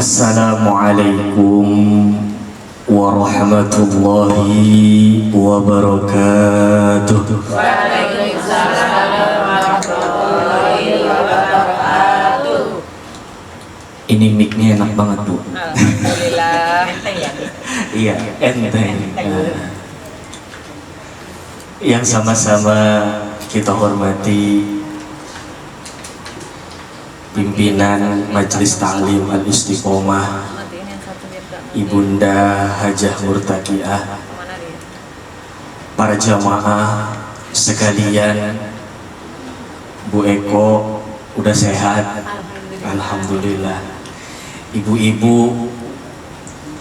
Assalamualaikum warahmatullahi wabarakatuh. Waalaikumsalam warahmatullahi wabarakatuh. Ini mic-nya enak banget, Bu. Alhamdulillah. Enteng ya? Iya, enteng. Yang sama-sama kita hormati pimpinan Majelis Ta'lim Al-Istiqomah Ibunda Hajah Murtaqiah, para jamaah sekalian, Bu Eko udah sehat, alhamdulillah. Ibu-ibu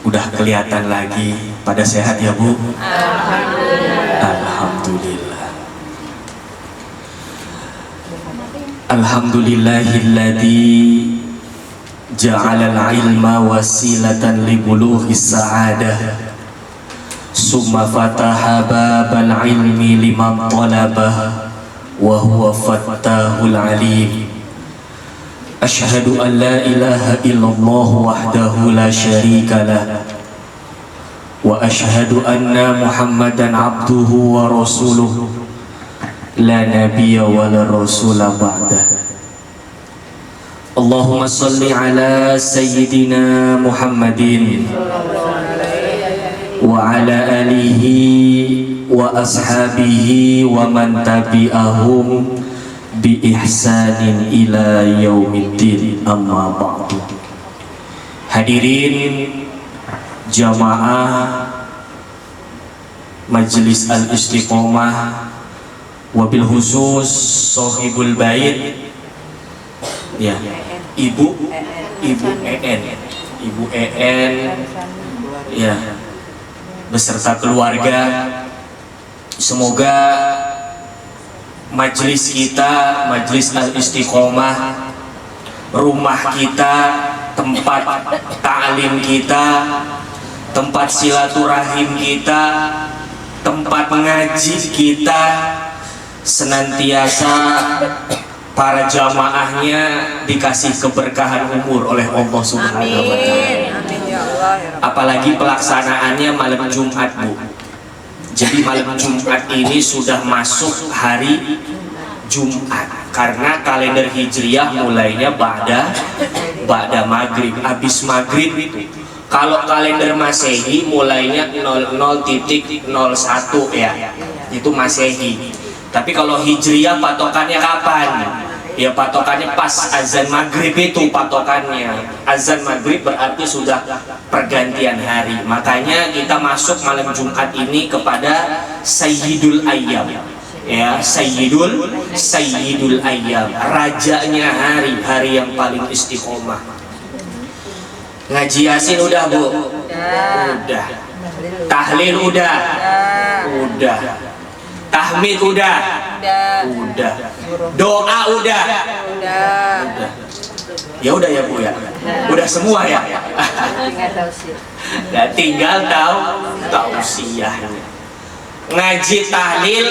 udah kelihatan lagi pada sehat ya, Bu? Alhamdulillah. Alhamdulillah. Alhamdulillahilladzi ja'alal ilma wasilatan li bulughis sa'adah summa fataha babal ilmi liman talabah wa huwa fattahul alim. Asyhadu an la ilaha illallah wahdahu la syarika lah wa asyhadu anna Muhammadan abduhu wa rasuluh la nabiyya wa la rasula ba'dah. Allahumma salli ala sayyidina Muhammadin wa ala alihi wa ashabihi wa man tabi'ahum bi ihsanin ila yaumiddin, amma ba'du. Hadirin jamaah Majelis Al-Istiqomah, wabil khusus sohibul bait ya, Ibu EN ya, beserta keluarga. Semoga majelis kita, Majelis Al-Istiqomah, rumah kita, tempat ta'lim kita, tempat silaturahim kita, tempat ngaji kita, senantiasa para jamaahnya dikasih keberkahan umur oleh Allah Subhanahu wa Ta'ala. Apalagi pelaksanaannya malam Jumat, Bu. Jadi malam Jumat ini sudah masuk hari Jumat, karena kalender Hijriah mulainya ba'da maghrib, habis maghrib. Kalau kalender Masehi mulainya 00.01 ya, itu Masehi. Tapi kalau Hijriah patokannya kapan? Ya patokannya pas azan maghrib, itu patokannya. Azan maghrib berarti sudah pergantian hari. Makanya kita masuk malam Jumat ini kepada Sayyidul Ayyam. Ya, Sayyidul Ayyam, rajanya hari yang paling istiqomah. Ngaji Yasin udah, Bu? Udah. Tahlil udah? Udah. Tahmid udah? Udah. Doa udah? Udah. Ya udah ya, Bu ya. Udah semua ya. Nah, tinggal tausiah. Ngaji tahlil,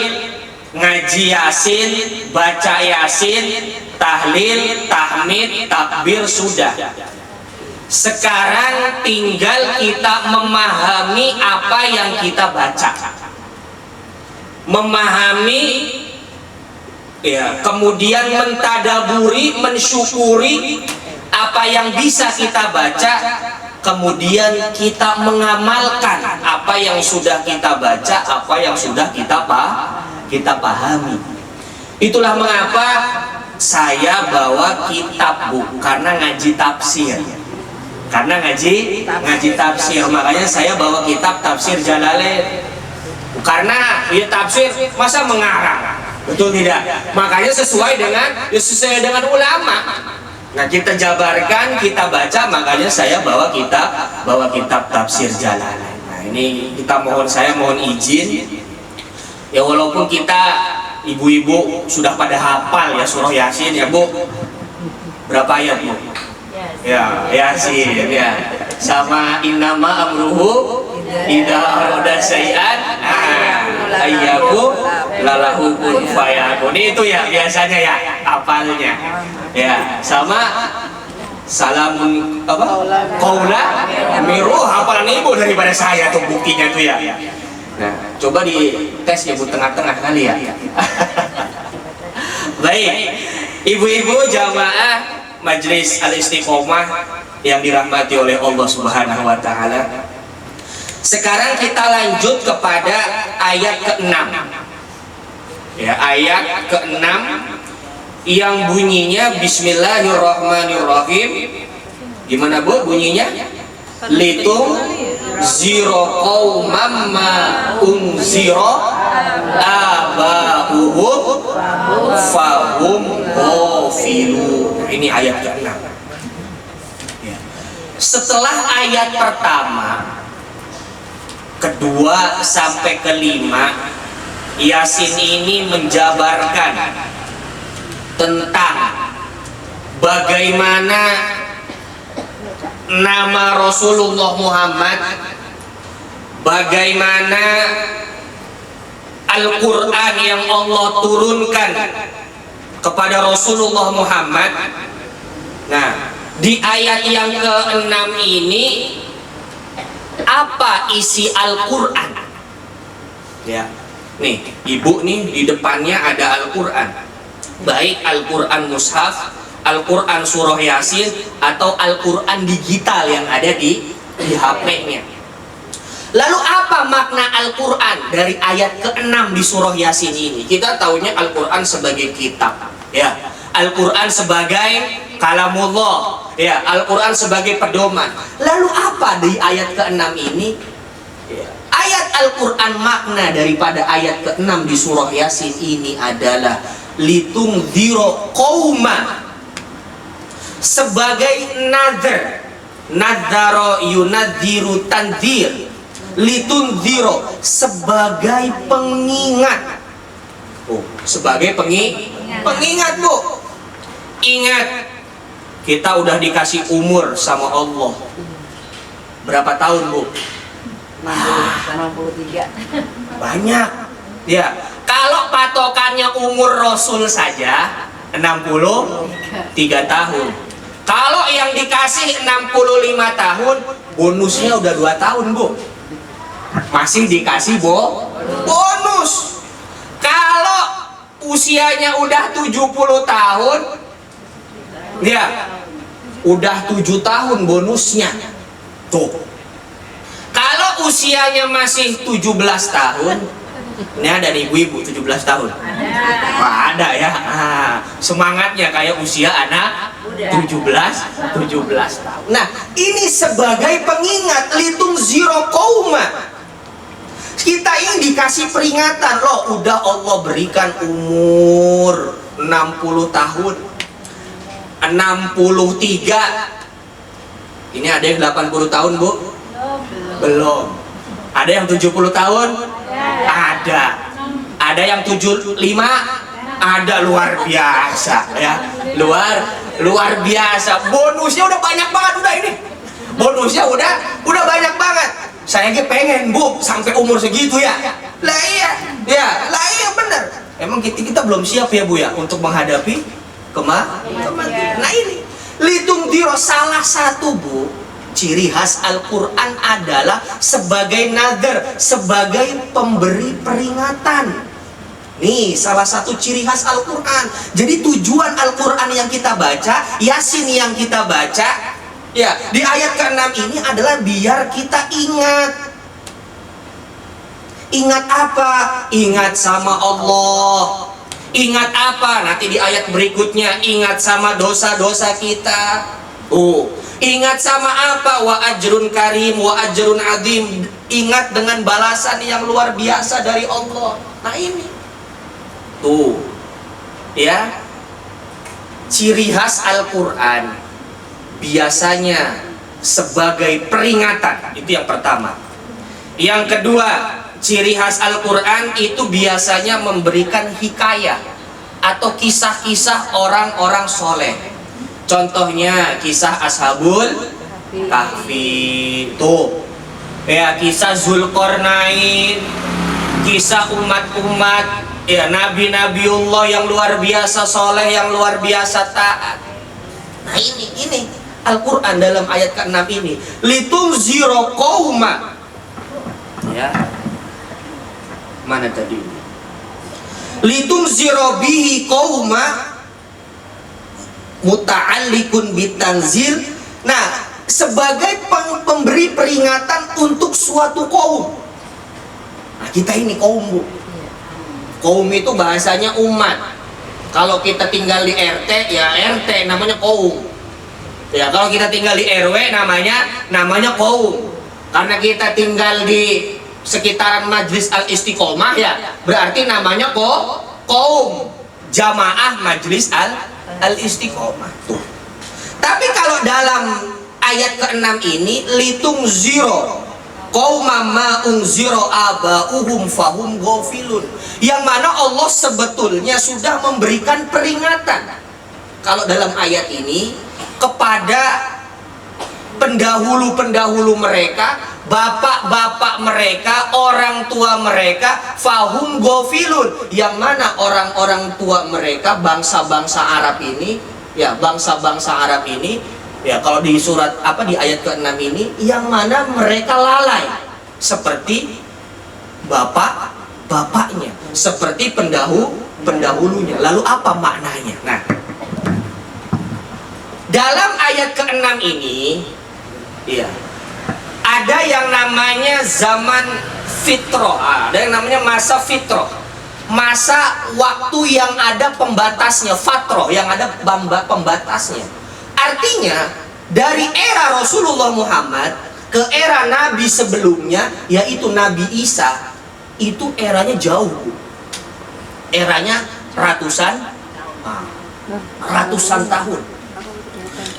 ngaji Yasin, baca Yasin, tahlil, tahmid, takbir sudah. Sekarang tinggal kita memahami apa yang kita baca. Memahami ya, kemudian mentadaburi, mensyukuri apa yang bisa kita baca, kemudian kita mengamalkan apa yang sudah kita baca, apa yang sudah kita pahami. Itulah mengapa saya bawa kitab, Bu, karena ngaji tafsir. Karena ngaji tafsir, makanya saya bawa kitab Tafsir Jalalain. Karena ya tafsir masa mengarang, betul tidak? Makanya sesuai dengan ulama. Nah, kita jabarkan, kita baca, makanya saya bawa kitab Tafsir Jalalain. Nah, ini saya mohon izin ya, walaupun kita ibu-ibu sudah pada hafal ya surah Yasin ya, Bu. Berapa ayat, Bu? Ya, Yasin ya. Sama innama amruhu idza arada syai'an ayyaku lalahu kun fayakun. Itu ya biasanya ya hafalnya. Ya, sama Salamun apa? Qaula miru, hafalan ibu daripada saya tuh buktinya tuh ya. Nah, coba di tes ibu tengah-tengah kali ya. Baik, ibu-ibu jamaah Majelis Al-Istiqomah yang dirahmati oleh Allah Subhanahu wa taala. Sekarang kita lanjut kepada ayat ke-6. Ya, ayat ke-6 yang bunyinya Bismillahirrahmanirrahim. Gimana Bu bunyinya? Litung ziro qaumam ma unziro aba'uhum fahum ghafilun. Ini ayat ke-6. Ya. Setelah ayat pertama, kedua sampai kelima, Yasin ini menjabarkan tentang bagaimana nama Rasulullah Muhammad, bagaimana Al-Quran yang Allah turunkan kepada Rasulullah Muhammad. Nah, di ayat yang ke-6 ini apa isi Al-Quran? Ya, nih ibu nih di depannya ada Al-Quran, baik Al-Quran mushaf, Al-Quran surah Yasin, atau Al-Quran digital yang ada di HP-nya. Lalu apa makna Al-Quran dari ayat ke-6 di surah Yasin ini? Kita tahunya Al-Quran sebagai kitab, ya, Al-Quran sebagai kalamullah, ya, Al-Quran sebagai pedoman. Lalu apa di ayat ke-6 ini? Ya. Ayat Al-Quran, makna daripada ayat ke-6 di surah Yasin ini adalah litungdziro qauma, sebagai nadher, nadzaro yunadziru tandzir, litundziro sebagai pengingat. Oh, sebagai pengingat Bu. Ingat, kita udah dikasih umur sama Allah berapa tahun Bu? 63. Banyak. Ya, kalau patokannya umur Rasul saja 63 tahun. Kalau yang dikasih 65 tahun, bonusnya udah 2 tahun Bu. Masih dikasih bonus. Kalau usianya udah 70 tahun, ya, udah 7 tahun bonusnya. Tuh. Kalau usianya masih 17 tahun, ini ada nih ibu-ibu 17 tahun. Wah, ada ya. Semangatnya kayak usia anak 17 tahun. Nah, ini sebagai pengingat, litung ziro qauma. Kita ini dikasih peringatan loh, udah Allah berikan umur 60 tahun, 63. Ini ada yang 80 tahun Bu? Belum. Ada yang 70 tahun? Ada. Ada yang 75? Ada. Luar biasa ya. Luar biasa. Bonusnya udah banyak banget udah ini. Bonusnya udah banyak banget. Saya pengen Bu sampai umur segitu ya. Lah iya. Ya, lah iya bener. Emang kita belum siap ya Bu ya untuk menghadapi kematian. Nah ini litungdziro, salah satu Bu ciri khas Al-Quran adalah sebagai nadher, sebagai pemberi peringatan. Nih salah satu ciri khas Al-Quran. Jadi tujuan Al-Quran yang kita baca, Yasin yang kita baca, ya, di ayat ke-6 ini adalah biar kita ingat. Ingat apa? Ingat sama Allah. Ingat apa? Nanti di ayat berikutnya, ingat sama dosa-dosa kita. Ingat sama apa? Wa ajrun karim, wa ajrun azim. Ingat dengan balasan yang luar biasa dari Allah. Nah ini tuh, ya, ciri khas Al-Quran biasanya sebagai peringatan. Itu yang pertama. Yang kedua, ciri khas Al-Quran itu biasanya memberikan hikayah atau kisah-kisah orang-orang soleh. Contohnya kisah Ashabul Kahfi, tuh ya, kisah Zulkarnain, kisah umat-umat, ya, nabi-nabiullah yang luar biasa soleh, yang luar biasa taat. Nah ini Al-Quran dalam ayat ke-6 ini, litunzira qauma. Ya. Mana tadi? Litunzira bihi qauma muta'alliqun bitanzil. Nah, sebagai pemberi peringatan untuk suatu kaum. Nah, kita ini kaum, Bu. Kaum itu bahasanya umat. Kalau kita tinggal di RT, ya RT namanya kaum. Ya, kalau kita tinggal di RW namanya kaum. Karena kita tinggal di sekitaran Majlis Al-Istiqomah, ya berarti namanya kaum. Jamaah Majlis Al-Istiqomah. Tuh. Tapi kalau dalam ayat ke-6 ini, litung ziro qauma ma unzira aba'uhum fahum ghafilun, yang mana Allah sebetulnya sudah memberikan peringatan kalau dalam ayat ini kepada pendahulu-pendahulu mereka, bapak-bapak mereka, orang tua mereka, fahum ghafilun, yang mana orang-orang tua mereka, bangsa-bangsa Arab ini, ya bangsa-bangsa Arab ini, ya kalau di surat di ayat ke-6 ini, yang mana mereka lalai seperti bapak-bapaknya, seperti pendahulunya. Lalu apa maknanya? Nah, dalam ayat ke-6 ini, ya, ada yang namanya zaman fitrah, ada yang namanya masa fitrah, masa waktu yang ada pembatasnya, fatrah yang ada pembatasnya. Artinya dari era Rasulullah Muhammad ke era Nabi sebelumnya, yaitu Nabi Isa, itu eranya jauh, eranya ratusan tahun.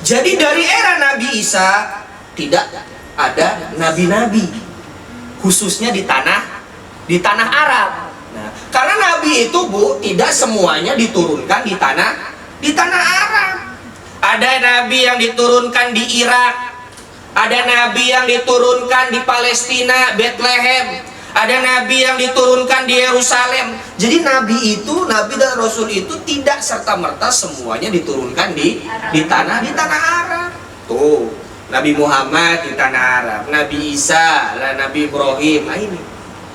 Jadi dari era Nabi Isa tidak ada nabi-nabi, khususnya di tanah Arab. Nah, karena nabi itu, Bu, tidak semuanya diturunkan di tanah Arab. Ada nabi yang diturunkan di Irak, ada nabi yang diturunkan di Palestina, Bethlehem, ada nabi yang diturunkan di Yerusalem. Jadi nabi dan rasul itu tidak serta-merta semuanya diturunkan di tanah Arab. Tuh, Nabi Muhammad di tanah Arab, Nabi Isa, Nabi Ibrahim, ini.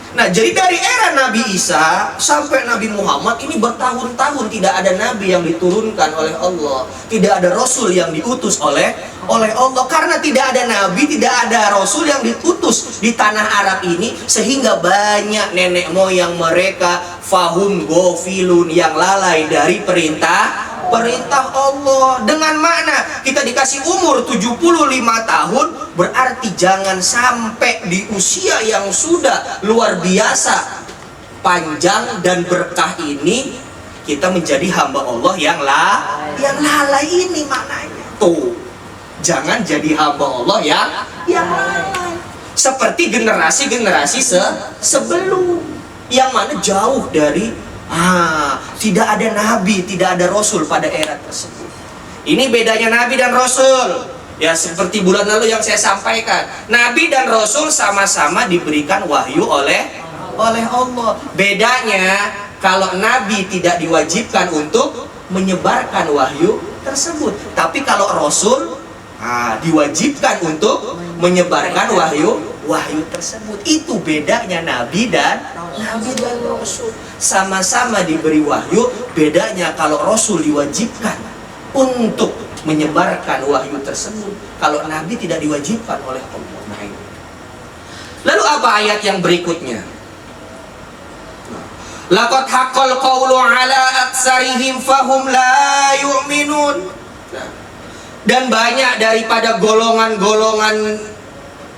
Nah, jadi dari era Nabi Isa sampai Nabi Muhammad ini bertahun-tahun tidak ada nabi yang diturunkan oleh Allah, tidak ada rasul yang diutus oleh Allah. Karena tidak ada nabi, tidak ada rasul yang diutus di tanah Arab ini, sehingga banyak nenek moyang mereka fahum ghafilun, yang lalai dari perintah Allah. Dengan makna kita dikasih umur 75 tahun, berarti jangan sampai di usia yang sudah luar biasa panjang dan berkah ini kita menjadi hamba Allah yang lalai. Ini maknanya. Tuh, jangan jadi hamba Allah yang lalai. Seperti generasi-generasi sebelum, yang mana jauh dari tidak ada nabi, tidak ada rasul pada era tersebut. Ini bedanya nabi dan rasul. Ya, seperti bulan lalu yang saya sampaikan, nabi dan rasul sama-sama diberikan wahyu oleh Allah. Bedanya, kalau nabi tidak diwajibkan untuk menyebarkan wahyu tersebut, tapi kalau rasul diwajibkan untuk menyebarkan wahyu tersebut. Itu bedanya nabi dan rasul. Sama-sama diberi wahyu, bedanya kalau rasul diwajibkan untuk menyebarkan wahyu tersebut, kalau nabi tidak diwajibkan oleh Allah. Lalu apa ayat yang berikutnya? Laqad haqqal qawlu ala aktsarihim fahum la yu'minun. Dan banyak daripada golongan-golongan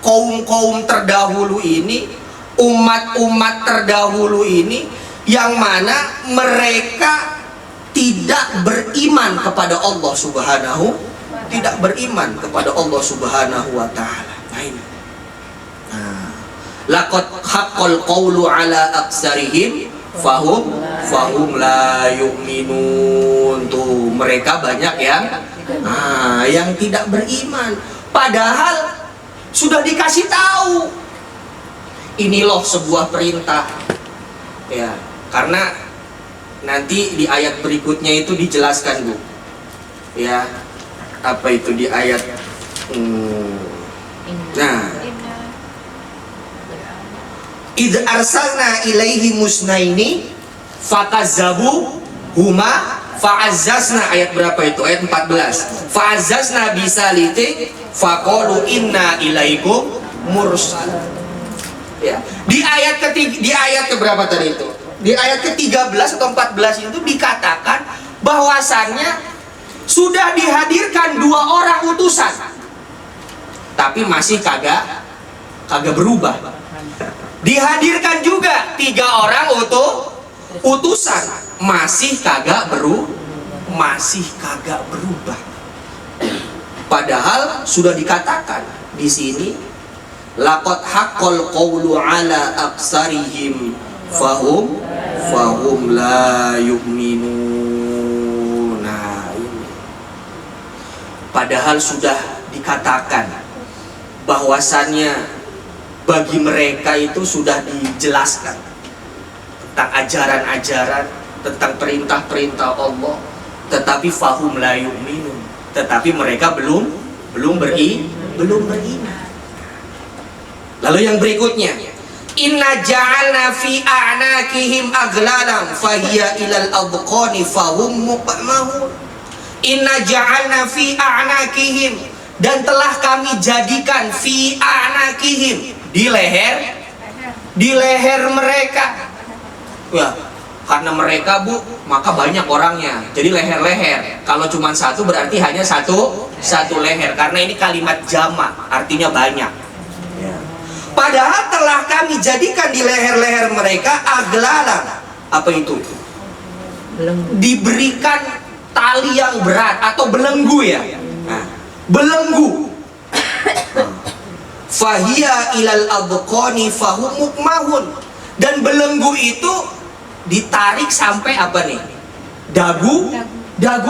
kaum-kaum terdahulu ini, umat-umat terdahulu ini, yang mana mereka tidak beriman kepada Allah Subhanahu, tidak beriman kepada Allah Subhanahu wa ta'ala. Laqad haqqal qawlu ala aktsarihim fahum la yu'minun. Tuh, mereka banyak yang tidak beriman, padahal sudah dikasih tahu. Ini loh sebuah perintah, ya, karena nanti di ayat berikutnya itu dijelaskan, Bu, ya, apa itu di ayat nah, idh arsalna ilaihi musnaini fakazzabu huma fa'azzazna, ayat berapa itu? Ayat 14. Fa'azzazna bisalitin faqalu inna ilaikum mursal. Ya. Di ayat ketiga, di ayat keberapa tadi itu? Di ayat ke-13 atau 14 itu dikatakan bahwasannya sudah dihadirkan 2 orang utusan, tapi masih kagak berubah. Dihadirkan juga 3 orang utusan, masih kagak berubah. Padahal sudah dikatakan di sini laqad haqqal qawlu ala aksarihim fahum la yu'minun. Nah, ini. Padahal sudah dikatakan bahwasannya bagi mereka itu sudah dijelaskan tentang ajaran-ajaran, tentang perintah-perintah Allah, tetapi fahum la yu'minun, tetapi mereka belum beriman. Lalu yang berikutnya, inna ja'alna fi a'naqihim aglalan fahiya ilal adqani fahum muqmahun. Inna ja'alna fi a'naqihim, dan telah kami jadikan fi a'naqihim, di leher mereka. Ya, karena mereka maka banyak orangnya, jadi leher-leher. Kalau cuma satu berarti hanya satu leher, karena ini kalimat jamak, artinya banyak. Padahal telah kami jadikan di leher-leher mereka aglalan. Apa itu? Diberikan tali yang berat atau belenggu ya. Nah, belenggu. Fahiya ilal adqani fahum muqmahun. Dan belenggu itu ditarik sampai apa nih? Dagu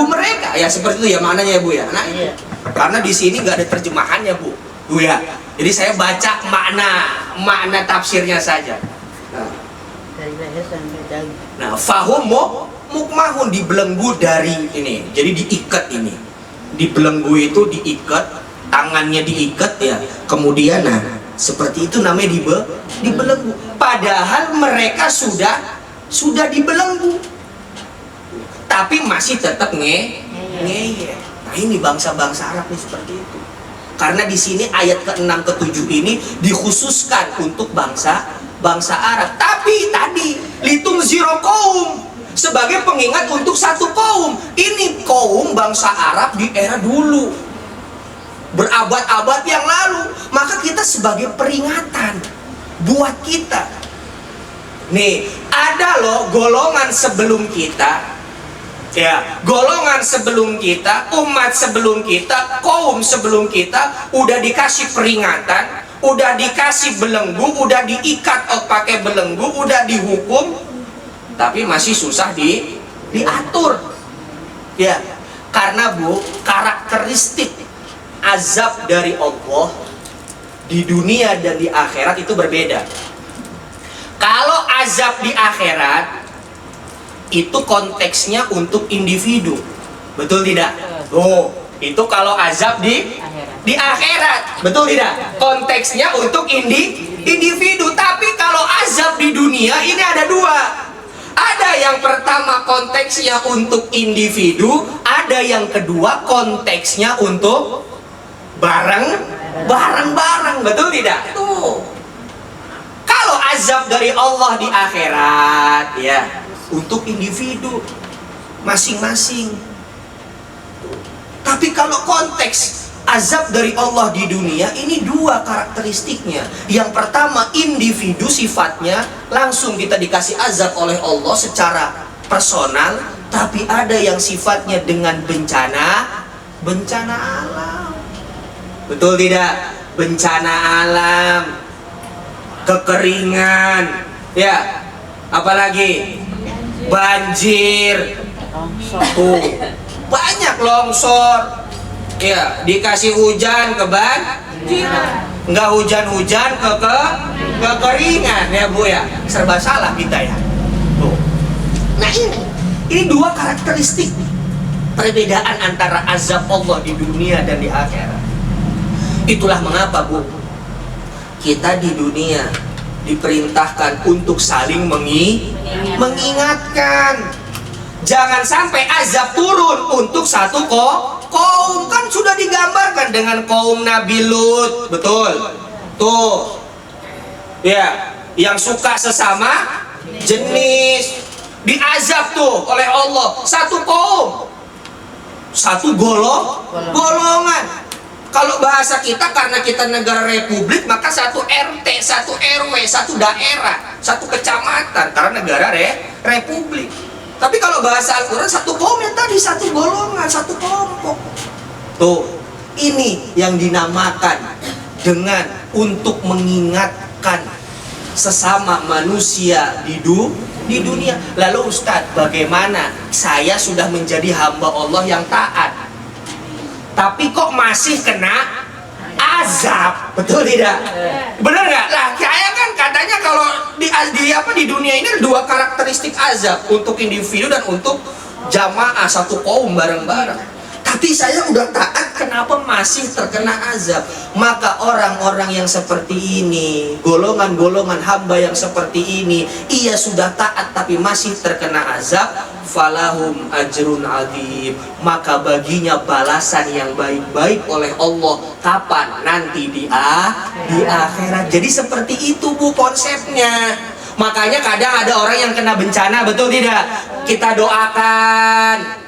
mereka. Ya seperti itu ya maknanya ya Bu ya. Nah, karena di sini nggak ada terjemahannya Bu ya. Jadi saya baca makna tafsirnya saja. Dari leher sampai dagu. Nah, fahum mukmahun, dibelenggu dari ini. Jadi diikat ini. Dibelenggu itu diikat, tangannya diikat ya. Kemudian nah, seperti itu namanya dibelenggu. Padahal mereka sudah dibelenggu. Tapi masih tetap ngeyel. Nah, ini bangsa-bangsa Arab nih seperti itu. Karena di sini ayat ke-6 ke-7 ini dikhususkan untuk bangsa Arab. Tapi tadi litunzira qaum, sebagai pengingat untuk satu kaum. Ini kaum bangsa Arab di era dulu, berabad-abad yang lalu. Maka kita sebagai peringatan buat kita. Nih, ada loh golongan sebelum kita. Ya, golongan sebelum kita, umat sebelum kita, kaum sebelum kita udah dikasih peringatan, udah dikasih belenggu, udah diikat pakai belenggu, udah dihukum, tapi masih susah diatur. Ya, karena Bu, karakteristik azab dari Allah di dunia dan di akhirat itu berbeda. Kalau azab di akhirat itu konteksnya untuk individu, betul tidak? Oh, itu kalau azab di akhirat, betul tidak? Konteksnya untuk individu. Tapi kalau azab di dunia ini ada 2. Ada yang pertama konteksnya untuk individu, ada yang kedua konteksnya untuk bareng-bareng, betul tidak? Tuh. Kalau azab dari Allah di akhirat ya, untuk individu masing-masing. Tapi kalau konteks azab dari Allah di dunia ini 2 karakteristiknya. Yang pertama individu sifatnya langsung kita dikasih azab oleh Allah secara personal, tapi ada yang sifatnya dengan bencana alam. Betul tidak? Bencana alam, kekeringan, ya, apalagi banjir, tuh banyak longsor, ya, dikasih hujan kebanjiran, nggak hujan-hujan kekeringan ya Bu ya, serba salah kita ya. Tuh. Nah ini 2 karakteristik. perbedaan antara azab Allah di dunia dan di akhirat. Itulah mengapa, Bu, kita di dunia diperintahkan untuk saling mengingatkan. Jangan sampai azab turun untuk satu kaum. Kan sudah digambarkan dengan kaum Nabi Lut, betul? Tuh, ya, yang suka sesama jenis diazab tuh oleh Allah, satu kaum, satu golongan. Kalau bahasa kita, karena kita negara republik, maka satu RT, satu RW, satu daerah, satu kecamatan, karena negara republik. Tapi kalau bahasa Al-Quran, satu kaum yang tadi, satu golongan, satu kelompok. Tuh, ini yang dinamakan dengan untuk mengingatkan sesama manusia di dunia. Lalu Ustadz, bagaimana saya sudah menjadi hamba Allah yang taat, tapi kok masih kena azab, betul tidak? Benar nggak? Lah, saya kan katanya kalau di dunia ini ada dua karakteristik azab, untuk individu dan untuk jamaah, satu kaum bareng-bareng. Tapi saya udah taat, kenapa masih terkena azab? Maka orang-orang yang seperti ini, golongan-golongan hamba yang seperti ini, ia sudah taat tapi masih terkena azab, falahum ajrun adzim, maka baginya balasan yang baik-baik oleh Allah. Kapan? Nanti di akhirat. Jadi seperti itu, Bu, konsepnya. Makanya kadang ada orang yang kena bencana, betul tidak? Kita doakan,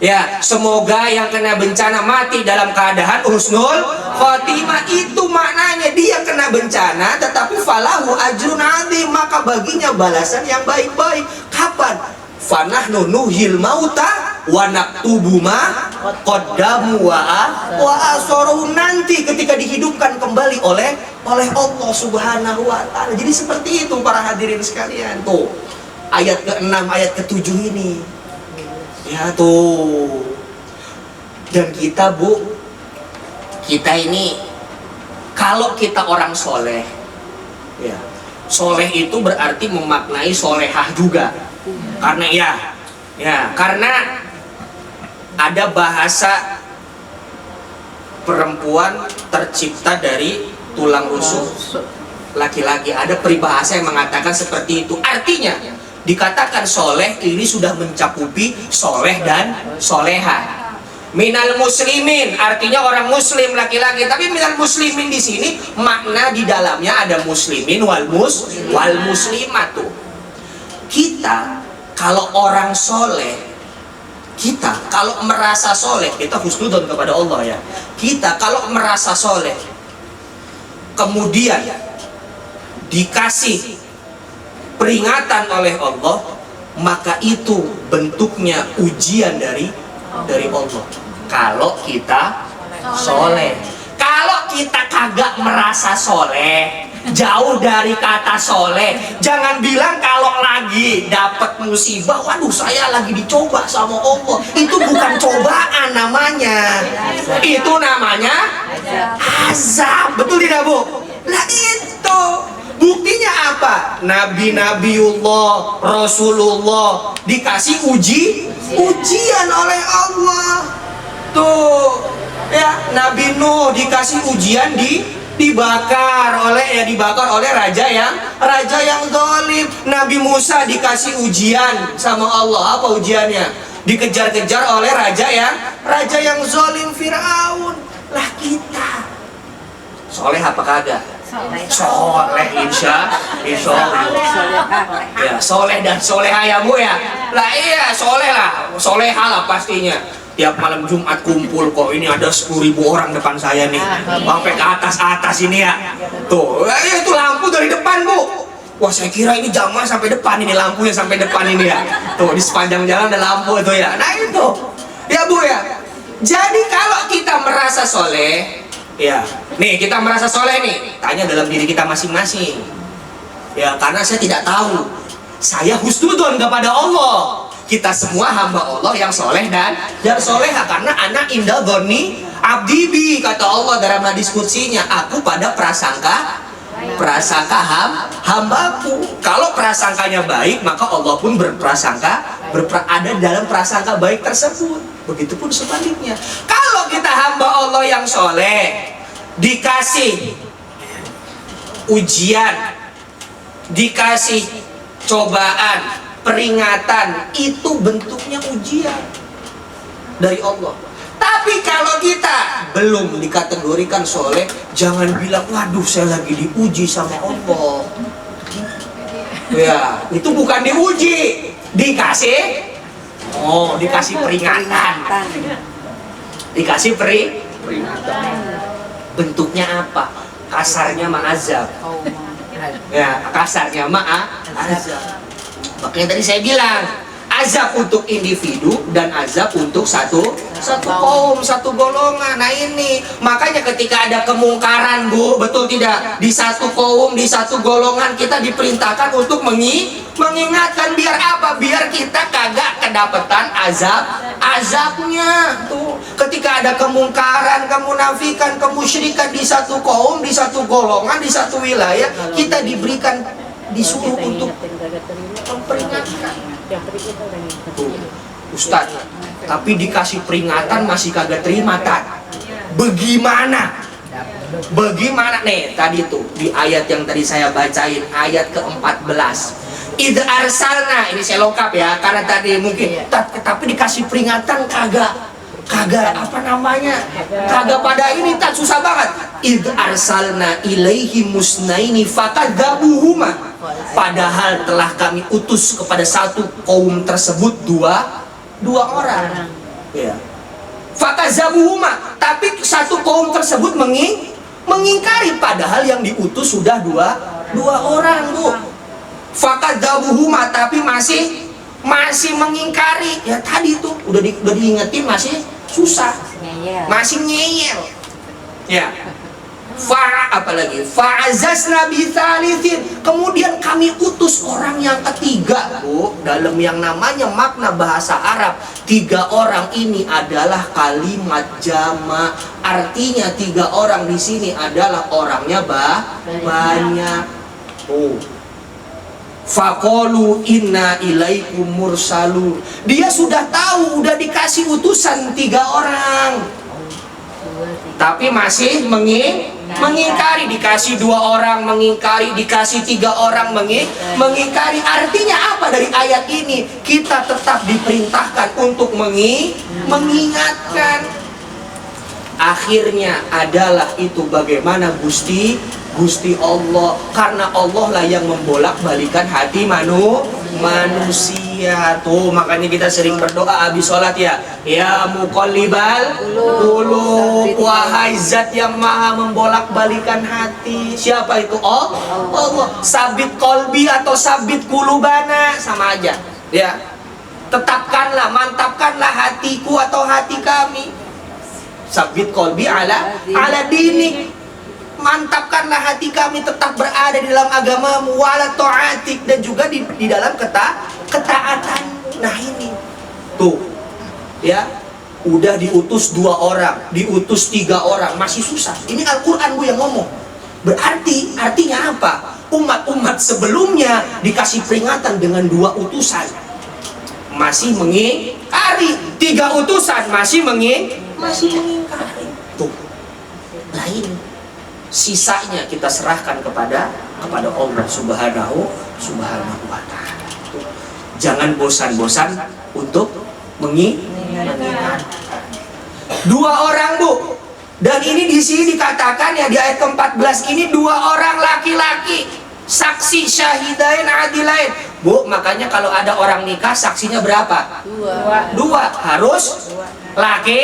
ya, semoga yang kena bencana mati dalam keadaan husnul khotimah. Itu maknanya, dia kena bencana tetapi falahu ajrun adzim, maka baginya balasan yang baik-baik. Kapan? Fanahnu nuhil mauta wa naktubu ma qaddamu wa asaruhum, nanti ketika dihidupkan kembali oleh Allah Subhanahu wa taala. Jadi seperti itu para hadirin sekalian. Tuh, ayat ke-6, ayat ke-7 ini. Ya tuh. Dan kita, Bu, kita ini kalau kita orang soleh, ya, soleh itu berarti memaknai solehah juga. Karena karena ada bahasa perempuan tercipta dari tulang rusuk laki-laki. Ada peribahasa yang mengatakan seperti itu. Artinya dikatakan soleh ini sudah mencakupi soleh dan soleha. Minal muslimin artinya orang muslim laki-laki, tapi minal muslimin di sini makna di dalamnya ada muslimin wal muslimat tuh. Kita kalau orang soleh, kita kalau merasa soleh, kita husnudon kepada Allah ya. Kita kalau merasa soleh, kemudian dikasih peringatan oleh Allah, maka itu bentuknya ujian dari Allah. Kalau kita soleh, kalau kita kagak merasa soleh, jauh dari kata soleh, jangan bilang kalau lagi dapat musibah, waduh saya lagi dicoba sama Allah. Itu bukan cobaan namanya, itu namanya azab, betul tidak, Bu? Nah itu buktinya apa? Nabi-nabiullah, Rasulullah dikasih ujian oleh Allah. Tuh, ya, Nabi Nuh dikasih ujian dibakar oleh raja yang zalim. Nabi Musa dikasih ujian sama Allah. Apa ujiannya? Dikejar-kejar oleh raja yang zalim, Firaun. Lah kita soleh apa kagak? Soleh, insya Allah. Ya, soleh dan soleha ya, Bu ya. Lah iya, soleh lah, soleha lah pastinya. Tiap malam Jumat kumpul kok, ini ada 10.000 orang depan saya nih, sampai ke atas ini ya. Tuh, ya itu lampu dari depan, Bu. Wah, saya kira ini jamaah sampai depan, ini lampunya sampai depan ini ya. Tuh, di sepanjang jalan ada lampu itu ya. Nah itu, ya Bu ya. Jadi kalau kita merasa soleh, ya, nih kita merasa soleh nih, tanya dalam diri kita masing-masing. Ya, karena saya tidak tahu, saya husnudon kepada Allah. Kita semua hamba Allah yang soleh dan soleha, karena anak indah goni abdibi, kata Allah dalam hadis qudsinya, aku pada prasangka hambaku. Kalau prasangkanya baik, maka Allah pun berprasangka ada dalam prasangka baik tersebut. Begitupun sebaliknya. Kalau kita hamba Allah yang soleh, dikasih ujian, dikasih cobaan, peringatan, itu bentuknya ujian dari Allah. Tapi kalau kita belum dikategorikan soleh, jangan bilang, waduh saya lagi diuji sama Allah. Ya, itu bukan diuji, dikasih peringatan. Dikasih peringatan. Bentuknya apa? Kasarnya ma'azab. Ya, kasarnya ma'azab. Makanya tadi saya bilang, azab untuk individu dan azab untuk satu kaum, satu golongan. Nah ini, makanya ketika ada kemungkaran, Bu, betul tidak? Di satu kaum, di satu golongan, kita diperintahkan untuk mengingatkan. Biar apa? Biar kita kagak kedapetan azabnya. Tuh, ketika ada kemungkaran, kemunafikan, kemusyrikan di satu kaum, di satu golongan, di satu wilayah, kita disuruh untuk memperingatkan. Ustaz, tapi dikasih peringatan masih kagak terima, Tat. Bagaimana nih tadi tuh di ayat yang tadi saya bacain, ayat ke-14. Idh arsalna, ini saya lengkap ya, karena tadi mungkin tapi dikasih peringatan kagak pada ini, Tat, susah banget. Idh arsalna ilaihi musnaini fakadzabuhuma. Padahal telah kami utus kepada satu kaum tersebut dua orang. Ya. Fakadzabuhuma, tapi satu kaum tersebut mengingkari, padahal yang diutus sudah dua orang, Bu. Fakadzabuhuma, tapi masih mengingkari. Ya tadi tuh udah diingetin masih susah, masih ngeyel. Ya. Apalagi fa'azazna bitsalitsin, kemudian kami utus orang yang ketiga, Bu. Dalam yang namanya makna bahasa Arab, 3 orang ini adalah kalimat jama'. Artinya 3 orang di sini adalah orangnya banyak. Oh. Faqalu inna ilaikum mursalun. Dia sudah tahu, udah dikasih utusan 3 orang, tapi masih mengingkari. Dikasih 2 orang mengingkari, dikasih 3 orang mengingkari. Artinya apa dari ayat ini? Kita tetap diperintahkan untuk mengingatkan. Akhirnya adalah itu bagaimana Gusti Allah, karena Allah lah yang membolak-balikan hati manusia. Tuh makanya kita sering berdoa habis sholat ya, ya muqallibal qulub, wahai zat yang maha membolak-balikan hati. Siapa itu? Allah. Sabit qalbi atau sabit qulubana sama aja ya. Tetapkanlah, mantapkanlah hatiku atau hati kami. Sabit qalbi ala dinik, mantapkanlah hati kami tetap berada di dalam agamamu, wala ta'atik, dan juga di dalam ketaatan. Nah ini tuh ya, udah diutus 2 orang, diutus 3 orang, masih susah. Ini Al-Quran, Bu, yang ngomong. Berarti artinya apa? Umat-umat sebelumnya dikasih peringatan dengan 2 utusan, masih mengingkari. 3 utusan masih mengingkari. Tuh. Nah ini, sisanya kita serahkan kepada Allah Subhanahu wa Ta'ala. Jangan bosan-bosan untuk mengingatkan. 2 orang, Bu. Dan ini di sini dikatakan ya, di ayat ke-14 ini 2 orang laki-laki, saksi syahidain adilain. Bu, makanya kalau ada orang nikah saksinya berapa? 2. Harus laki.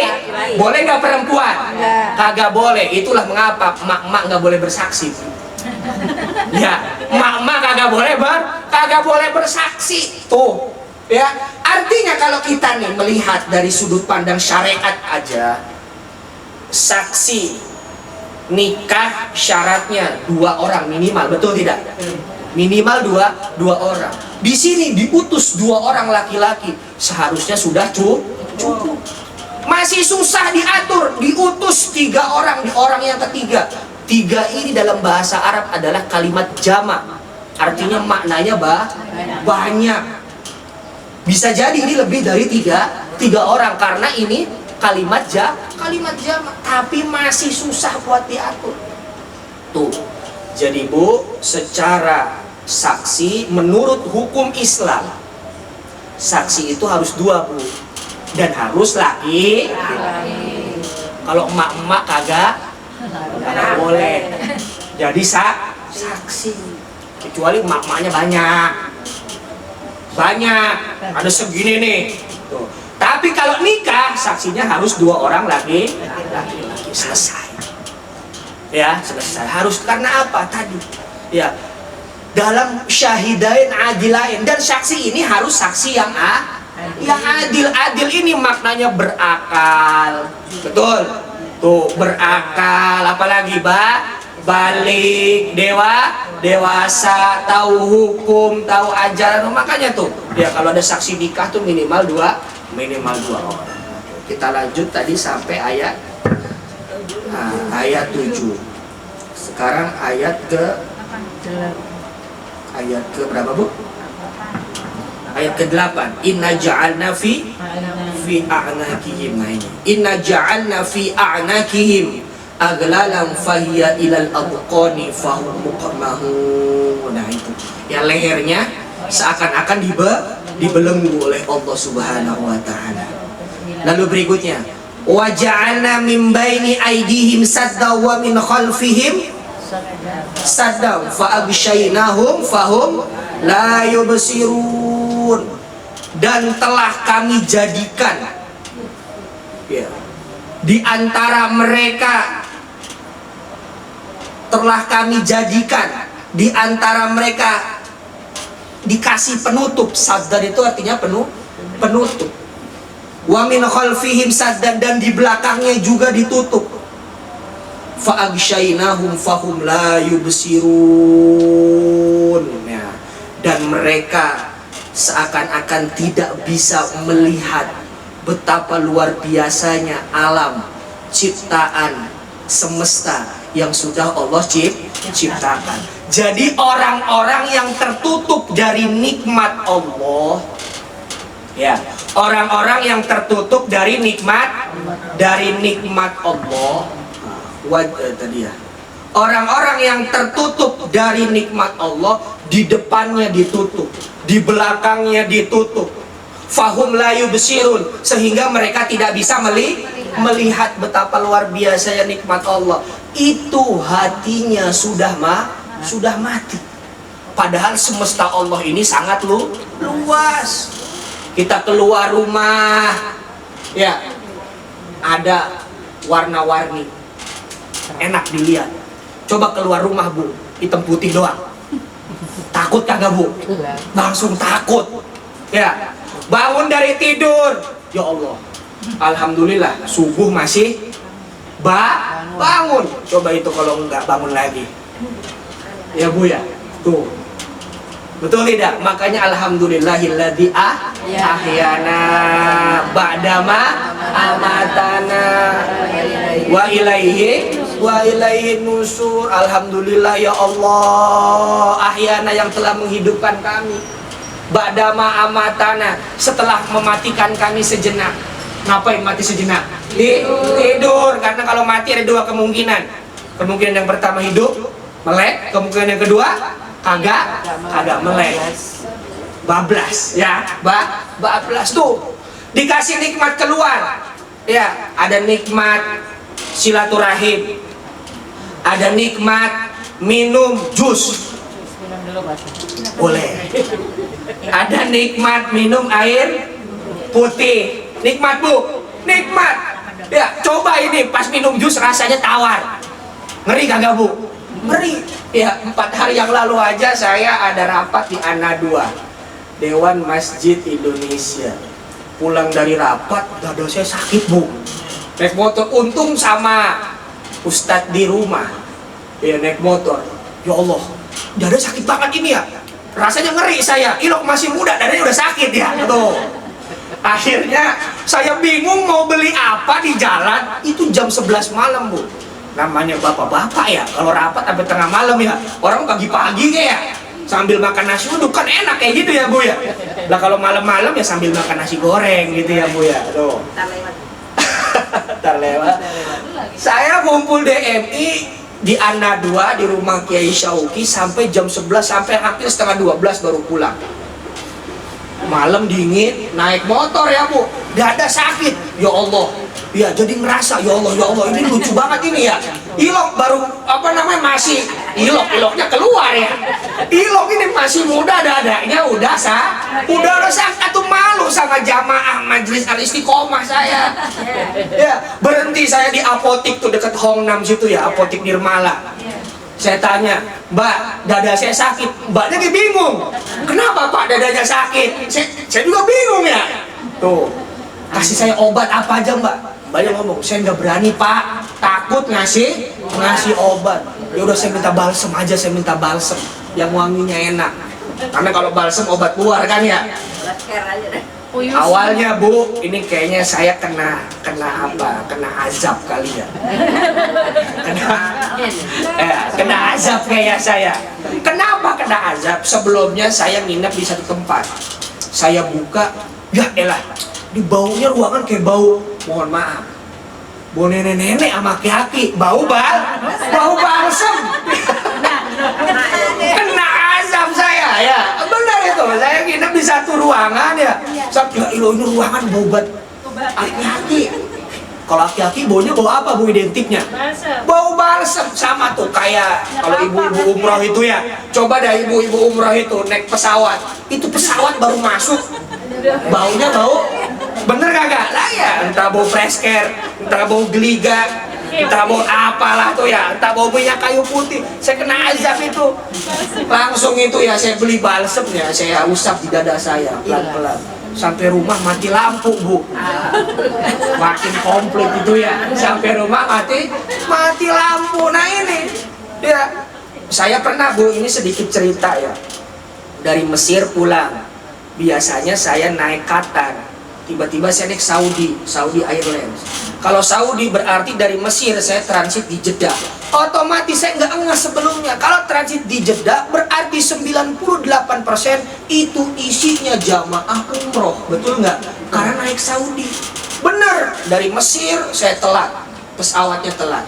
Boleh nggak perempuan? Kagak boleh. Itulah mengapa mak-mak nggak boleh bersaksi. Ya, mak-mak kagak boleh bersaksi. Tuh, ya. Artinya kalau kita nih melihat dari sudut pandang syariat aja, saksi nikah syaratnya 2 orang minimal, betul tidak? Minimal 2 orang. Di sini diutus 2 orang laki-laki, seharusnya sudah cukup. Masih susah diatur, diutus 3 orang, di orang yang ketiga. 3 ini dalam bahasa Arab adalah kalimat jama', artinya maknanya banyak. Bisa jadi ini lebih dari 3 3 orang, karena ini kalimat jamak, tapi masih susah buat diatur. Tuh. Jadi Bu, secara saksi menurut hukum Islam, saksi itu harus 2 Bu, dan harus laki. Kalau emak-emak kagak boleh jadi saksi, kecuali emak-emaknya banyak, ada segini nih. Tuh. Tapi kalau nikah saksinya harus 2 orang laki, selesai. Ya, selesai. Harus, karena apa tadi? Ya, dalam syahidain adilain, dan saksi ini harus saksi yang adil. Adil ini maknanya berakal. Betul. Tuh, berakal, apalagi balik, dewasa, tahu hukum, tahu ajaran. Makanya tuh, ya kalau ada saksi nikah tuh minimal 2 orang. Kita lanjut tadi sampai ayat 7. Sekarang ayat ke berapa Bu? Ayat ke-8. Inna ja'alna fi a'naqihim. Nah ini. Inna ja'alna fi a'naqihim aglalan fahiya ilal adqani fahum muqmahun. Nah itu. Yang lehernya seakan-akan dibelenggu oleh Allah Subhanahu wa taala. Lalu berikutnya, wa ja'alna min baini aydihim sadda wa min khalfihim sadda fa absyaynahum fahum la yubsirun. Dan telah kami jadikan, ya, di antara mereka, dikasih penutup. Saddan itu artinya penutup. Wa min khalfihim saddan, dan di belakangnya juga ditutup. Fa aghsyaynahum fahum la yubsirun. Ya. Dan mereka seakan-akan tidak bisa melihat betapa luar biasanya alam ciptaan semesta yang sudah Allah ciptakan. Jadi orang-orang yang tertutup dari nikmat Allah, ya, orang-orang yang tertutup dari nikmat Allah, orang-orang yang tertutup dari nikmat Allah, di depannya ditutup, di belakangnya ditutup. Fahum la yubsirun, sehingga mereka tidak bisa melihat betapa luar biasanya nikmat Allah. Itu hatinya sudah mati. Padahal semesta Allah ini sangat luas. Kita keluar rumah, ya, ada warna-warni, enak dilihat. Coba keluar rumah Bu, hitam putih doang, takut kagak Bu? Langsung takut. Ya, bangun dari tidur, ya Allah, alhamdulillah subuh masih bangun. Coba itu kalau nggak bangun lagi, ya Bu ya, tuh. Betul tidak? Makanya alhamdulillahilladzi ahyana ba'dama amatana wa ilaihi nusur. Alhamdulillah ya Allah, ahyana yang telah menghidupkan kami, ba'dama amatana, setelah mematikan kami sejenak. Ngapain mati sejenak? Tidur. Karena kalau mati ada 2 kemungkinan. Kemungkinan yang pertama hidup, melek. Kemungkinan yang kedua kagak melek, bablas, ya, bablas. Tuh dikasih nikmat keluar, ya, ada nikmat silaturahim, ada nikmat minum jus, boleh, ada nikmat minum air putih, nikmat Bu, nikmat. Ya, coba ini pas minum jus rasanya tawar, ngeri kagak Bu? Ngeri. Ya, 4 hari yang lalu aja saya ada rapat di ANA 2, Dewan Masjid Indonesia. Pulang dari rapat, dada saya sakit Bu. Naik motor, untung sama Ustadz di rumah, ya, naik motor. Ya Allah, dada sakit banget ini ya. Rasanya ngeri saya, ilok masih muda, dadanya udah sakit ya. Tuh. Akhirnya saya bingung mau beli apa di jalan. Itu jam 11 malam Bu. Namanya bapak-bapak ya, kalau rapat sampai tengah malam ya, orang pagi-pagi ya. sambil makan nasi uduk kan enak kayak gitu ya Bu ya. Lah kalau malam-malam ya sambil makan nasi goreng gitu ya Bu ya. Tuh. Terlewat. Saya kumpul DMI di Anda 2 di rumah Kiai Syauki sampai jam 11 sampai hampir setengah 12 baru pulang. Malam dingin, naik motor ya Bu, dada sakit, ya Allah, ya jadi ngerasa ya Allah ini lucu banget ini ya. Ilok baru masih iloknya keluar ya. Ilok ini masih muda, dadanya udah sakit tuh, malu sama jamaah majelis al-istiqomah saya. Ya berhenti saya di apotik tuh dekat Hongnam situ ya, apotik Nirmala. Saya tanya, Mbak, dada saya sakit. Mbaknya bingung. Kenapa Pak dadanya sakit? Saya juga bingung ya. Tuh, kasih saya obat apa aja Mbak? Mbaknya ngomong, saya nggak berani Pak, takut ngasih obat. Ya udah saya minta balsem aja, saya minta balsem yang wanginya enak. Karena kalau balsem obat luar kan ya. Awalnya Bu, ini kayaknya saya kena azab kali ya. Kena azab kayak saya. Kenapa kena azab? Sebelumnya saya nginep di satu tempat. Saya buka, ya elah, di baunya ruangan kayak bau, mohon maaf, bau nenek-nenek sama aki-aki, bau balsem. Kena azab saya ya. Benar itu, saya nginep di satu ruangan ya. Ya ini ruangan bau aki-aki. Kalau aki-aki baunya bau apa Bu identiknya? Bau balsem. Sama tuh kayak kalau ibu-ibu umroh itu ya. Coba dah ibu-ibu umroh itu naik pesawat. Itu pesawat baru masuk, baunya bau. Bener kagak? Lah ya, entah bau fresh care, entah bau geliga, entah bau apalah tuh ya, entah bau minyak kayu putih. Saya kena azab itu. Langsung itu ya saya beli balsem ya, saya usap di dada saya pelan-pelan. Sampai rumah mati lampu Bu. Makin komplit itu ya. Sampai rumah mati lampu. Nah ini ya, saya pernah Bu, ini sedikit cerita ya. Dari Mesir pulang, biasanya saya naik Qatar, tiba-tiba saya naik Saudi Airlines. Kalau Saudi berarti dari Mesir saya transit di Jeddah. Otomatis saya nggak ngeh sebelumnya. Kalau transit di Jeddah berarti 98% itu isinya jamaah umroh. Betul nggak? Karena naik Saudi. Bener, dari Mesir saya telat, pesawatnya telat.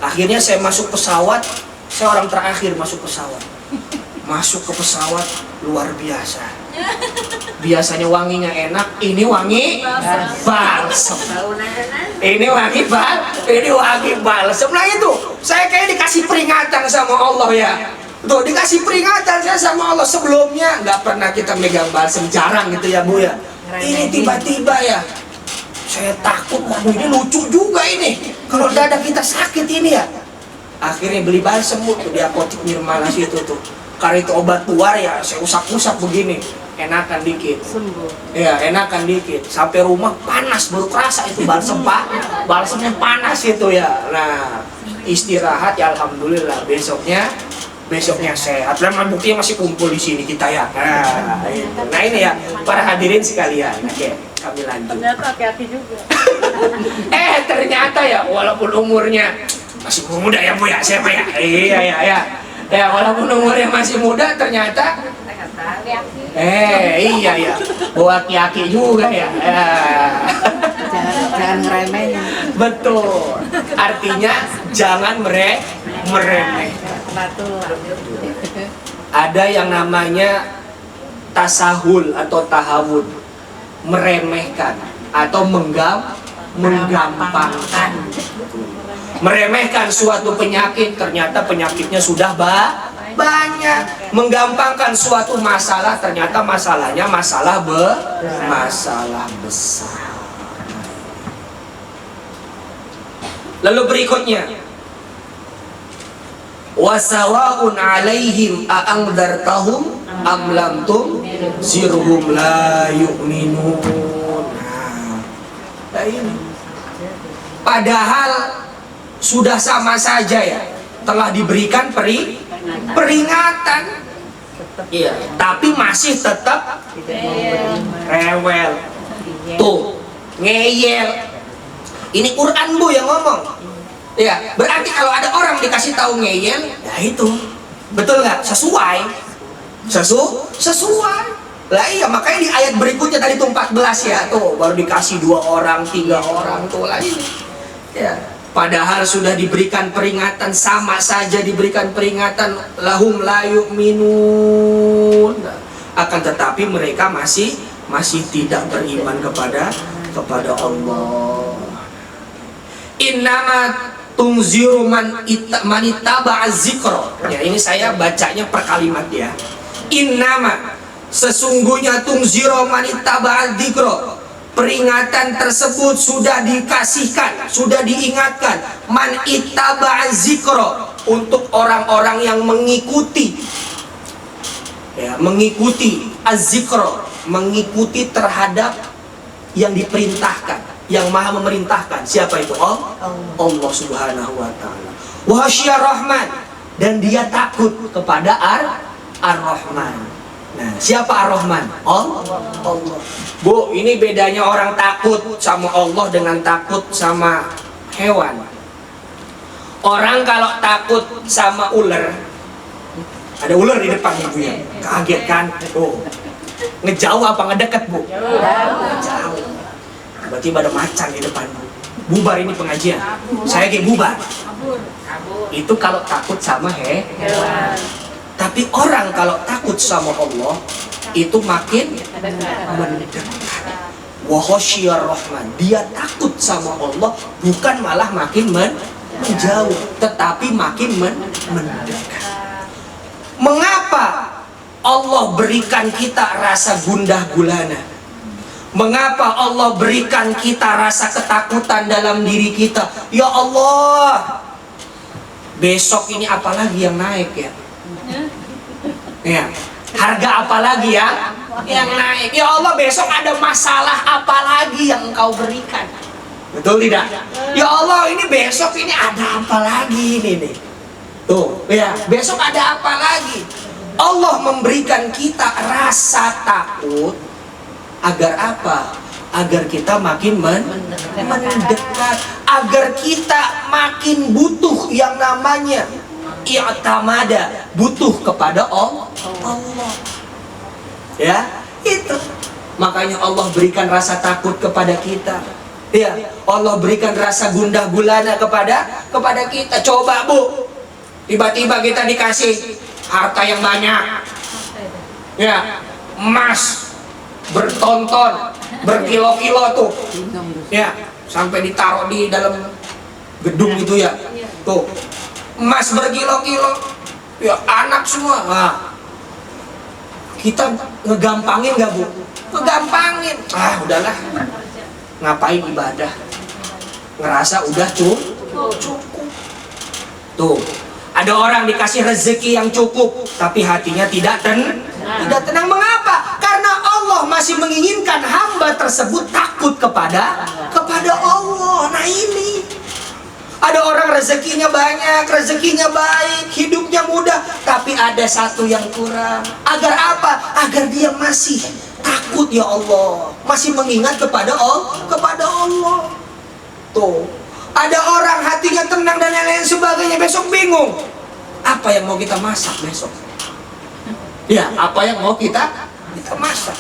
Akhirnya saya masuk pesawat, saya orang terakhir masuk pesawat. Masuk ke pesawat luar biasa. Biasanya wanginya enak, ini wangi balsem. Ini wangi balsem. Nah itu, saya kayak dikasih peringatan sama Allah ya. Tuh, dikasih peringatan saya sama Allah. Sebelumnya nggak pernah kita megang balsem, jarang gitu ya Bu ya. Ini tiba-tiba ya, saya takut, waduh ini lucu juga ini. Kalau dada kita sakit ini ya. Akhirnya beli balsem Bu tuh di apotik Nirmala situ tuh. Karena itu obat luar ya, saya usap-usap begini, enakan dikit. Ya, enakan dikit. Sampai rumah panas, baru kerasa itu balsem Pak. Balsemnya panas itu ya. Nah, istirahat ya alhamdulillah. Besoknya sehat. Dan buktinya masih kumpul di sini kita ya. Nah ini ya para hadirin sekalian. Oke, kami lanjut. Ternyata hati-hati juga. Ternyata ya, walaupun umurnya masih muda ya Bu ya, saya Pak ya. Iya. Ya walaupun umurnya masih muda ternyata iya ya, bawa aki-aki juga ya. Jangan ngeremehin. Betul. Artinya jangan meremehkan. Ada yang namanya tasahul atau tahawun, meremehkan atau menggampangkan. Meremehkan suatu penyakit, ternyata penyakitnya sudah banyak. Menggampangkan suatu masalah, ternyata masalahnya masalah besar. Lalu berikutnya, wasawa'un 'alaihim a'angdartahum am lam tunzirhum la yu'minun. Nah, ini padahal sudah sama saja ya, telah diberikan peringatan. Iya, tapi masih tetap rewel. Tuh, ngeyel. Ini Quran Bu yang ngomong. Ya, berarti kalau ada orang dikasih tahu ngeyel, ya itu betul nggak? Sesuai. Sesuai. Lah iya, makanya di ayat berikutnya tadi tuh 14 ya, tuh baru dikasih 2 orang, 3 orang tuh lah ini. Ya, padahal sudah diberikan peringatan, sama saja diberikan peringatan, lahum la yu'minun. Akan tetapi mereka masih tidak beriman kepada Allah. Innama tunziru man ittaba'a dzikra. Ya, ini saya bacanya per kalimat ya. Innama, sesungguhnya tunziru man ittaba'a dzikra. Peringatan tersebut sudah dikasihkan, sudah diingatkan, man ittaba'a dzikra, untuk orang-orang yang mengikuti, ya, mengikuti az-zikra, mengikuti terhadap yang diperintahkan, yang maha memerintahkan. Siapa itu? Allah Subhanahu wa ta'ala. Wa khasyar rahman, dan dia takut kepada ar-rahman. Nah, siapa ar-rahman? Allah. Bu, ini bedanya orang takut sama Allah dengan takut sama hewan. Orang kalau takut sama ular, ada ular di depan ibu ya, kaget kan? Oh, ngejauh apa ngedekat bu? Ngejauh. Tiba-tiba ada macan di depan bu. Bubar ini pengajian. Saya kayak bubar. Itu kalau takut sama hewan. Tapi orang kalau takut sama Allah itu makin mendekat. Wa khasyar rahman, dia takut sama Allah, bukan malah makin menjauh, tetapi makin mendekat. Mengapa Allah berikan kita rasa gundah gulana? Mengapa Allah berikan kita rasa ketakutan dalam diri kita? Ya Allah, besok ini apalagi yang naik ya? Ya, harga apa lagi ya yang naik? Ya Allah, besok ada masalah apa lagi yang Engkau berikan? Betul tidak? Ya Allah, ini besok ini ada apa lagi ini nih? Tuh, ya, besok ada apa lagi? Allah memberikan kita rasa takut agar apa? Agar kita makin mendekat, agar kita makin butuh yang namanya i'tamada, butuh kepada Allah. Ya, itu. Makanya Allah berikan rasa takut kepada kita. Ya, Allah berikan rasa gundah gulana kepada kita. Coba bu, tiba-tiba kita dikasih harta yang banyak, ya, emas bertonton, berkilo-kilo tuh, ya, sampai ditaruh di dalam gedung itu ya, tuh. Emas berkilo-kilo, ya, anak semua. Nah, kita ngegampangin nggak bu? Ngegampangin. Ah, udahlah. Ngapain ibadah? Ngerasa udah cukup. Tuh, ada orang dikasih rezeki yang cukup, tapi hatinya tidak tenang. Mengapa? Karena Allah masih menginginkan hamba tersebut takut kepada Allah. Nah ini. Ada orang rezekinya banyak, rezekinya baik, hidupnya mudah, tapi ada satu yang kurang. Agar apa? Agar dia masih takut ya Allah, masih mengingat kepada Allah. Tuh, ada orang hatinya tenang dan lain-lain sebagainya, besok bingung. Apa yang mau kita masak besok? Ya, apa yang mau kita masak?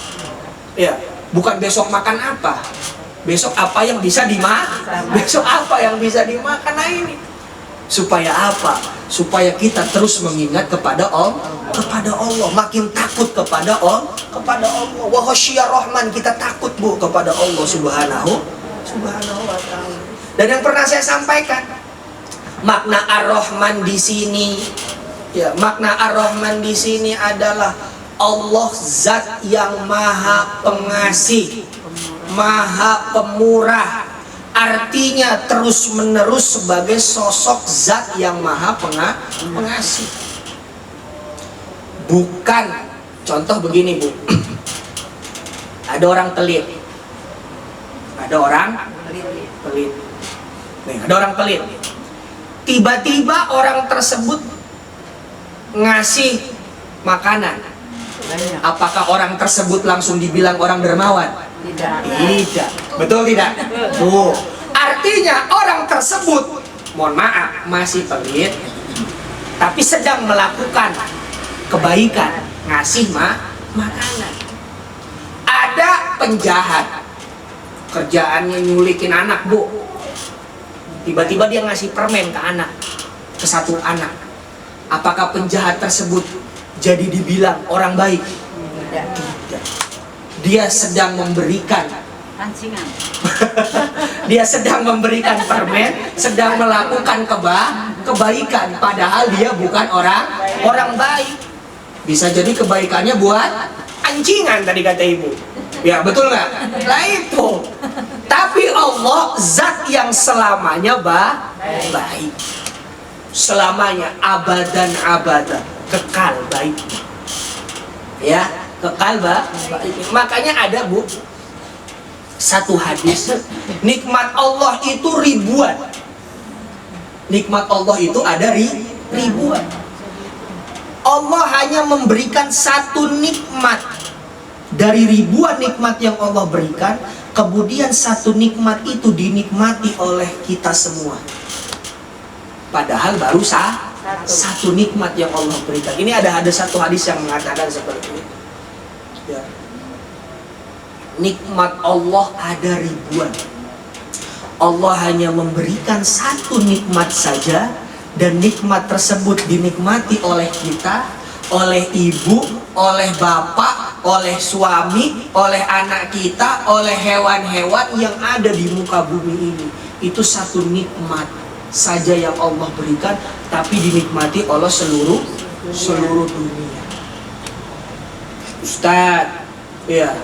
Ya, bukan besok makan apa. Besok apa yang bisa dimakan? Besok apa yang bisa dimakan? Nah ini. Supaya apa? Supaya kita terus mengingat kepada Allah, makin takut kepada Allah. Wa khasyar rahman, kita takut bu kepada Allah Subhanahu wa ta'ala. Dan yang pernah saya sampaikan, makna Ar-Rahman di sini, ya, makna Ar-Rahman di sini adalah Allah zat yang maha pengasih, maha pemurah, artinya terus menerus sebagai sosok zat yang maha pengasih. Bukan, contoh begini bu, ada orang pelit, tiba-tiba orang tersebut ngasih makanan, apakah orang tersebut langsung dibilang orang dermawan? Tidak. Betul tidak? Tuh. Artinya orang tersebut, mohon maaf, masih pelit, tapi sedang melakukan kebaikan, ngasih makanan. Ada penjahat, kerjaannya nyulikin anak, Bu. Tiba-tiba dia ngasih permen ke anak, ke satu anak. Apakah penjahat tersebut jadi dibilang orang baik? Tidak. Dia sedang memberikan Pancingan. dia sedang memberikan permen, sedang melakukan kebaikan, padahal dia bukan orang baik. Bisa jadi kebaikannya buat anjingan tadi kata ibu. Ya betul nggak? Nah itu. Tapi Allah zat yang selamanya baik. Selamanya abadan abadan, kekal baik. Ya, kekal baik. Makanya ada, Bu, satu hadis, nikmat Allah itu ribuan. Nikmat Allah itu ada ribuan. Allah hanya memberikan satu nikmat dari ribuan nikmat yang Allah berikan. Kemudian satu nikmat itu dinikmati oleh kita semua. Padahal baru satu nikmat yang Allah berikan. Ini ada satu hadis yang mengatakan seperti ini. Ya. Nikmat Allah ada ribuan. Allah hanya memberikan satu nikmat saja, dan nikmat tersebut dinikmati oleh kita, oleh ibu, oleh bapak, oleh suami, oleh anak kita, oleh hewan-hewan yang ada di muka bumi ini. Itu satu nikmat saja yang Allah berikan, tapi dinikmati oleh seluruh dunia. Ustadz, ya,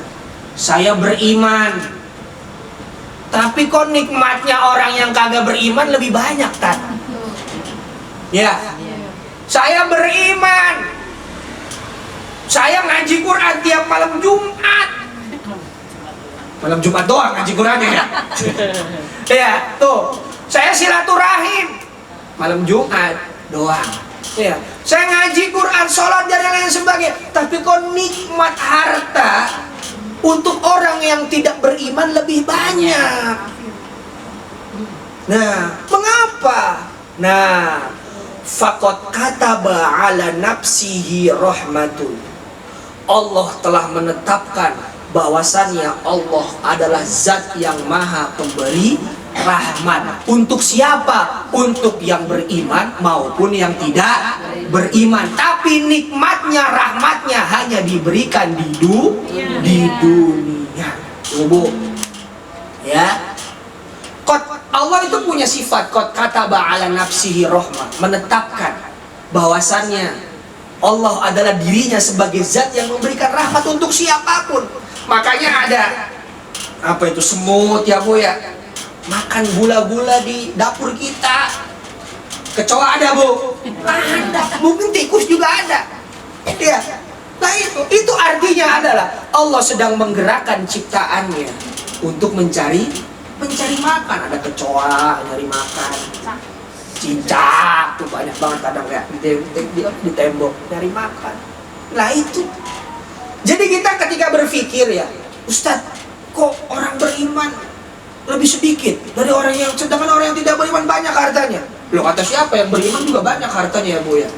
saya beriman, tapi kok nikmatnya orang yang kagak beriman lebih banyak, Tan? Ya, saya beriman, saya ngaji Quran tiap malam Jumat. Malam Jumat doang ngaji Qurannya ya. Ya, tuh. Saya silaturahim malam Jumat doang. Ya, saya ngaji Quran, sholat dan lain sebagainya. Tapi kok nikmat harta untuk orang yang tidak beriman lebih banyak. Nah, mengapa? Nah, faqad kataba ala nafsihi rahmatun. Allah telah menetapkan bahwasannya Allah adalah zat yang maha pemberi rahmat. Untuk siapa? Untuk yang beriman maupun yang tidak beriman. Tapi nikmatnya, rahmatnya hanya diberikan di dunia. Bu, ya. Allah itu punya sifat qad kataba ala nafsihi rahmah, menetapkan bahwasannya Allah adalah dirinya sebagai zat yang memberikan rahmat untuk siapapun. Makanya ada apa itu semut ya, Bu, ya, makan gula-gula di dapur kita. Kecoa ada, Bu? Ada. Mungkin tikus juga ada. Ya. Nah itu artinya adalah Allah sedang menggerakkan ciptaannya untuk mencari makan. Ada kecoa nyari makan, cicak tuh banyak banget kadang ya di tembok nyari makan. Nah itu. Jadi kita ketika berpikir ya, Ustadz, kok orang beriman lebih sedikit dari orang yang, sedangkan orang yang tidak beriman banyak hartanya. Loh, kata siapa? Yang beriman juga banyak hartanya ya, Bu, ya.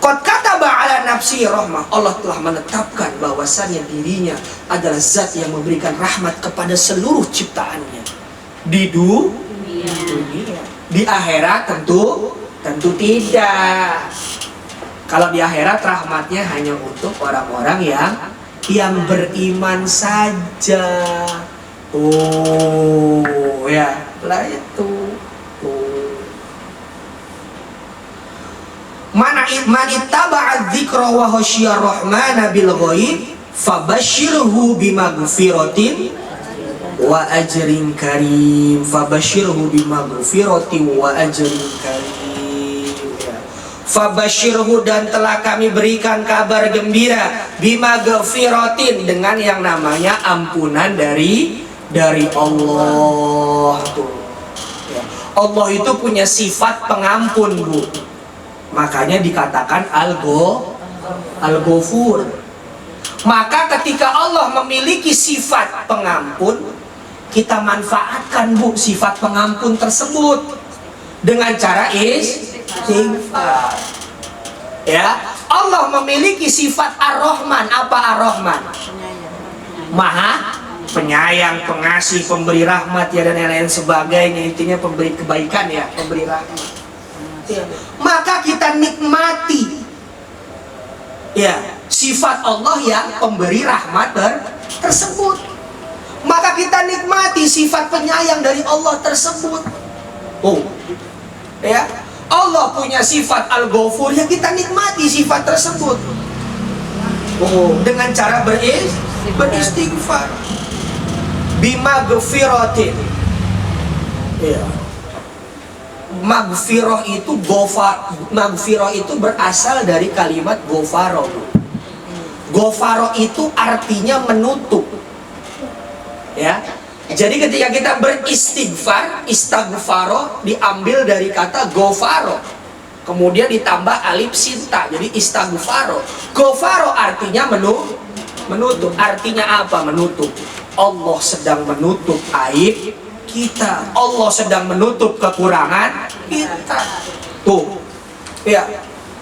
Qad kataba ala nafsi rahmah. Allah telah menetapkan bahwasannya dirinya adalah zat yang memberikan rahmat kepada seluruh ciptaannya. Di dunia. Di akhirat tentu tidak. Kalau di akhirat rahmatnya hanya untuk orang-orang yang beriman saja. Oh ya, lah itu. Man ittaba'a dzikra wa khasyiya rahmana bil ghaib fabashshirhu bimaghfiratin wa ajrin karim. Fabashshirhu bimaghfiratin wa ajrin karim. Fabashshirhu, dan telah kami berikan kabar gembira, bimaghfiratin, dengan yang namanya ampunan dari Allah. Allah itu punya sifat pengampun, Bu. Makanya dikatakan Al-Ghafur. Maka ketika Allah memiliki sifat pengampun, kita manfaatkan, Bu, sifat pengampun tersebut dengan cara istighfar. Ya, Allah memiliki sifat Ar-Rahman. Apa Ar-Rahman? Maha penyayang, pengasih, pemberi rahmat ya, dan lain-lain sebagainya. Intinya pemberi kebaikan ya, pemberi rahmat ya. Maka kita nikmati ya sifat Allah yang pemberi rahmat tersebut. Maka kita nikmati sifat penyayang dari Allah tersebut. Oh ya, Allah punya sifat Al-Ghafur, ya kita nikmati sifat tersebut. Oh, dengan cara beristighfar. Bima gfiratin. Ya. Maghfirah itu maghfirah itu berasal dari kalimat ghafaro. Ghafaro itu artinya menutup. Ya. Jadi ketika kita beristighfar, istaghfaro diambil dari kata ghafaro, kemudian ditambah alif sinta, jadi istaghfaro. Ghafaro artinya menutup. Artinya apa? Menutup. Allah sedang menutup aib kita. Allah sedang menutup kekurangan kita. Tuh, ya.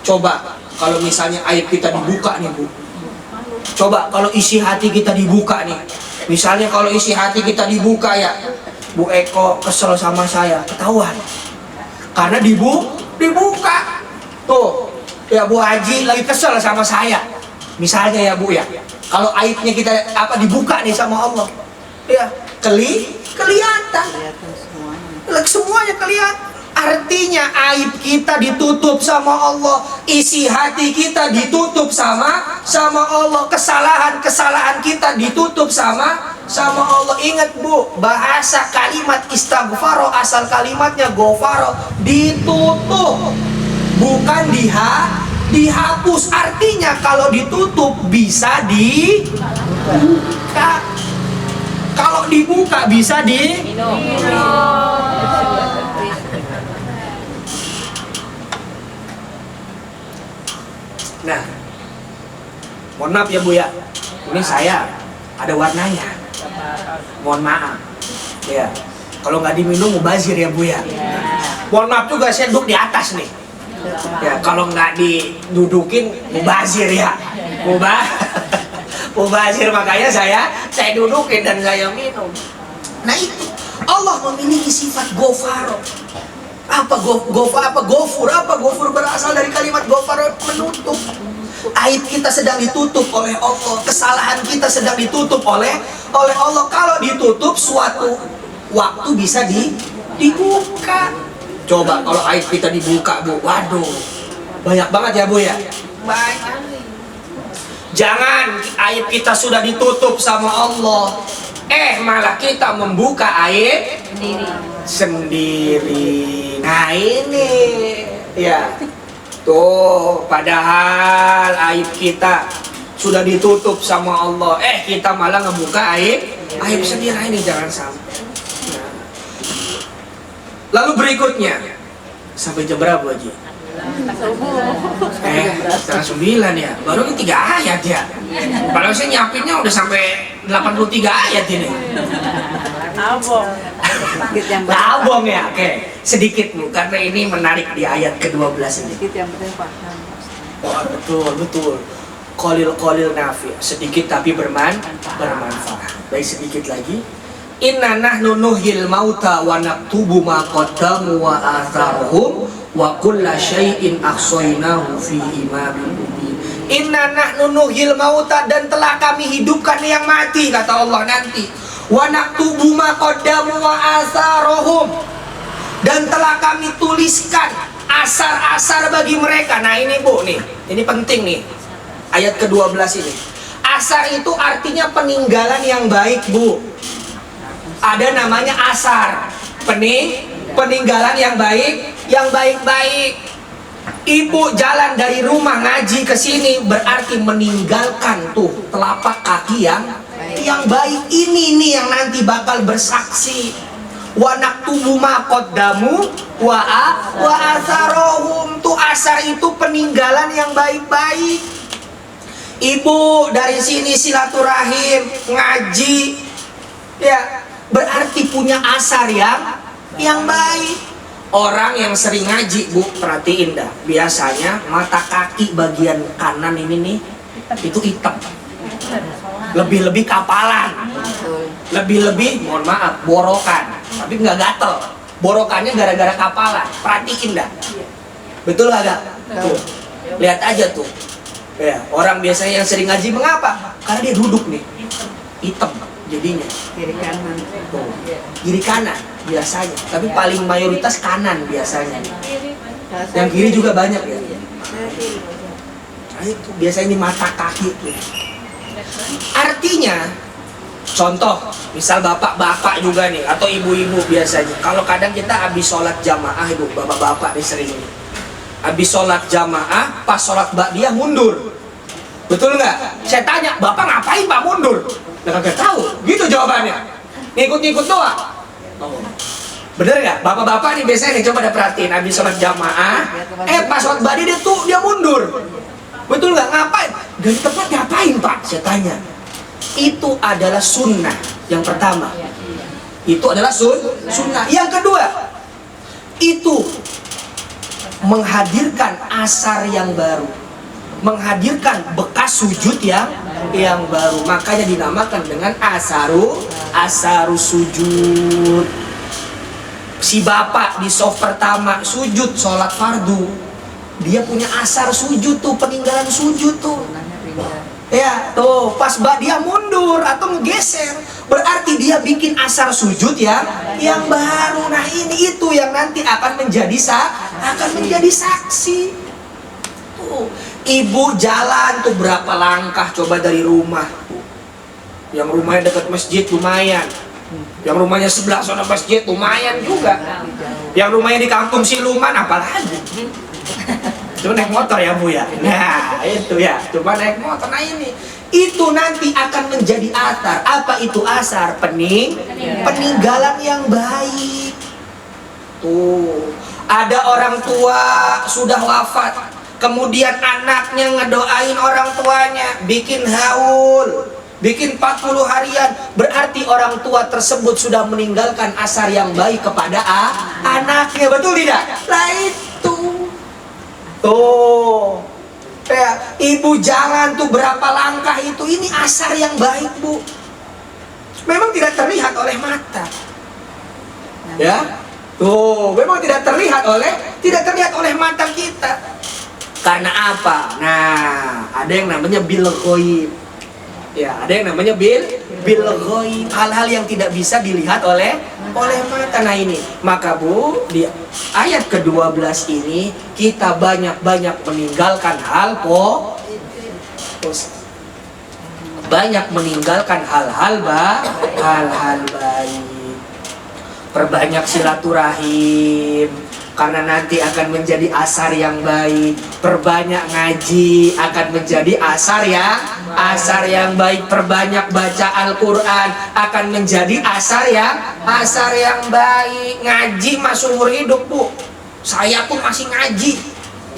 Coba kalau misalnya aib kita dibuka nih, Bu. Coba kalau isi hati kita dibuka nih. Misalnya kalau isi hati kita dibuka ya, Bu Eko kesel sama saya, ketahuan. Karena dibuka. Tuh, ya Bu Haji lagi kesel sama saya. Misalnya ya Bu ya, kalau aibnya kita dibuka nih sama Allah, ya kelihatan. Semuanya kelihatan. Artinya aib kita ditutup sama Allah, isi hati kita ditutup sama Allah, kesalahan kita ditutup sama Allah. Ingat Bu, bahasa kalimat istighfar asal kalimatnya ghafaro, ditutup, bukan dihapus. Artinya kalau ditutup bisa dibuka, kalau dibuka bisa diminum. Nah, mohon maaf ya Bu ya, ini saya ada warnanya. Mohon maaf. Ya, kalau nggak diminum mubazir ya Bu ya. Mohon maaf juga saya duduk di atas nih. Ya, kalau nggak didudukin mubazir ya. Mubazir, makanya saya dudukin dan saya minum. Nah itu, Allah memiliki sifat ghafaro. Ghafur berasal dari kalimat ghafaro, menutup. Aib kita sedang ditutup oleh Allah, kesalahan kita sedang ditutup oleh Allah. Kalau ditutup suatu waktu bisa dibuka. Coba kalau aib kita dibuka Bu, waduh, banyak banget ya Bu ya. Banyak. Jangan aib kita sudah ditutup sama Allah, malah kita membuka aib sendiri. Nah ini ya, tuh padahal aib kita sudah ditutup sama Allah, kita malah ngebuka aib sendiri. Nah, ini jangan sampai. Nah. Lalu berikutnya sampai jam berapa Haji? Setengah 9 ya, baru ini 3 ayat ya. Padahal saya nyiapinnya udah sampai 83 ayat ini. Abong ya, oke. Sedikit Bu, karena ini menarik di ayat ke-12 ini. Sedikit yang penting paham. Oh, betul. Qalil nafi, sedikit tapi bermanfaat. Baik, sedikit lagi. Inna nahnu nuhyil mauta wa naktubu ma qaddamu wa atharuhum wa kulla syai'in ahsaynahu fi imamin mubin. Inna nahnu nuhyil mauta, dan telah kami hidupkan yang mati, kata Allah nanti. Wa naktubu ma qaddamu wa atharuhum, dan telah kami tuliskan asar-asar bagi mereka. Nah ini Bu nih, ini penting nih, ayat ke-12 ini. Asar itu artinya peninggalan yang baik Bu. Ada namanya asar, peninggalan yang baik-baik. Ibu jalan dari rumah ngaji ke sini berarti meninggalkan tuh telapak kaki yang baik. Ini nih yang nanti bakal bersaksi. Wa naktubu ma qaddamu wa atharohum, tuh asar itu peninggalan yang baik-baik. Ibu dari sini silaturahim ngaji ya, berarti punya asar yang baik. Orang yang sering ngaji, Bu, perhatiin dah. Biasanya mata kaki bagian kanan ini nih, itu hitam. Lebih-lebih kapalan. Betul. Lebih-lebih, mohon maaf, borokan. Tapi nggak gatel. Borokannya gara-gara kapalan. Perhatiin dah. Betul nggak, Gak? Tuh. Lihat aja tuh. Ya, orang biasanya yang sering ngaji mengapa? Karena dia duduk nih. Hitam jadinya. Kiri kanan. Tuh. Kiri kanan biasanya. Tapi paling mayoritas kanan biasanya. Yang kiri juga banyak ya. Nah, itu biasanya ini mata kaki tuh. Artinya, contoh, misal bapak-bapak juga nih, atau ibu-ibu biasanya. Kalau kadang kita habis sholat jamaah, ibu, bapak-bapak nih sering nih. Habis sholat jamaah, pas sholat ba'diyah mundur. Betul nggak? Saya tanya, bapak ngapain pak mundur? Nggak kagak tahu. Gitu jawabannya. Ngikut-ngikut doang. Oh. Bener nggak? Bapak-bapak nih biasanya nih, coba ada perhatiin. Habis sholat jamaah, pas sholat ba'diyah dia mundur. Betul nggak? Ngapain? Dari tempat ngapain pak? Saya tanya. Itu adalah sunnah. Yang pertama. Itu adalah sunnah. Yang kedua, itu menghadirkan asar yang baru, menghadirkan bekas sujud yang baru. Makanya dinamakan dengan asaru sujud. Si bapak di soft pertama sujud sholat fardu, dia punya asar sujud tuh, peninggalan sujud tuh. Ya, tuh pas dia mundur atau menggeser, berarti dia bikin asar sujud yang baru. Nah, ini itu yang nanti akan menjadi saksi. Tuh, ibu jalan tuh berapa langkah coba dari rumah. Yang rumahnya dekat masjid lumayan. Yang rumahnya sebelah sana masjid lumayan juga. Yang rumahnya di kampung Siluman apalagi. Cuma naik motor ya Bu ya. Nah itu ya, cuma naik motor. Nah ini, itu nanti akan menjadi atar. Apa itu asar? Peninggalan yang baik. Tuh, ada orang tua sudah wafat, kemudian anaknya ngedoain orang tuanya, bikin haul, bikin 40 harian. Berarti orang tua tersebut sudah meninggalkan asar yang baik kepada anaknya. Betul tidak? Nah itu. Tuh, ya, ibu jalan tuh berapa langkah itu, ini asar yang baik Bu. Memang tidak terlihat oleh mata, ya. Tuh, memang tidak terlihat oleh mata kita. Karena apa? Nah, ada yang namanya bil ghaib. Ya, ada yang namanya bil ghaib. Hal-hal yang tidak bisa dilihat oleh mata. Nah ini, maka Bu, di ayat ke-12 ini kita banyak-banyak meninggalkan hal-hal baik. Perbanyak silaturahim, karena nanti akan menjadi asar yang baik. Perbanyak ngaji akan menjadi asar yang baik. Perbanyak baca Al-Quran akan menjadi asar yang baik. Ngaji masuk umur hidup Bu. Saya pun masih ngaji.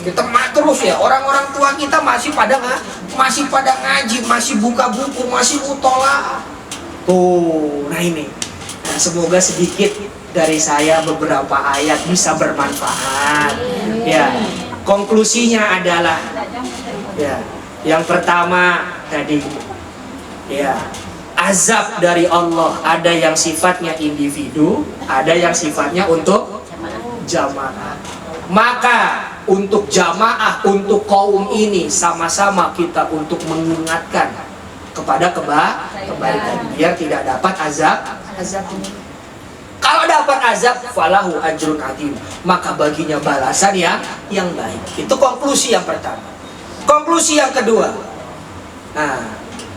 Kita terus ya, orang-orang tua kita masih pada ngaji, masih buka buku, masih mutola. Tuh, nah ini. Nah, semoga sedikit dari saya beberapa ayat bisa bermanfaat. Ya, konklusinya adalah ya, yang pertama tadi ya, azab dari Allah ada yang sifatnya individu, ada yang sifatnya untuk jamaah. Maka untuk jamaah, untuk kaum ini sama-sama kita untuk mengingatkan kepada kebaikan biar tidak dapat azab ini. Kalau dapat azab, falahu ajrun adzim, maka baginya balasan yang baik. Itu konklusi yang pertama. Konklusi yang kedua. Nah,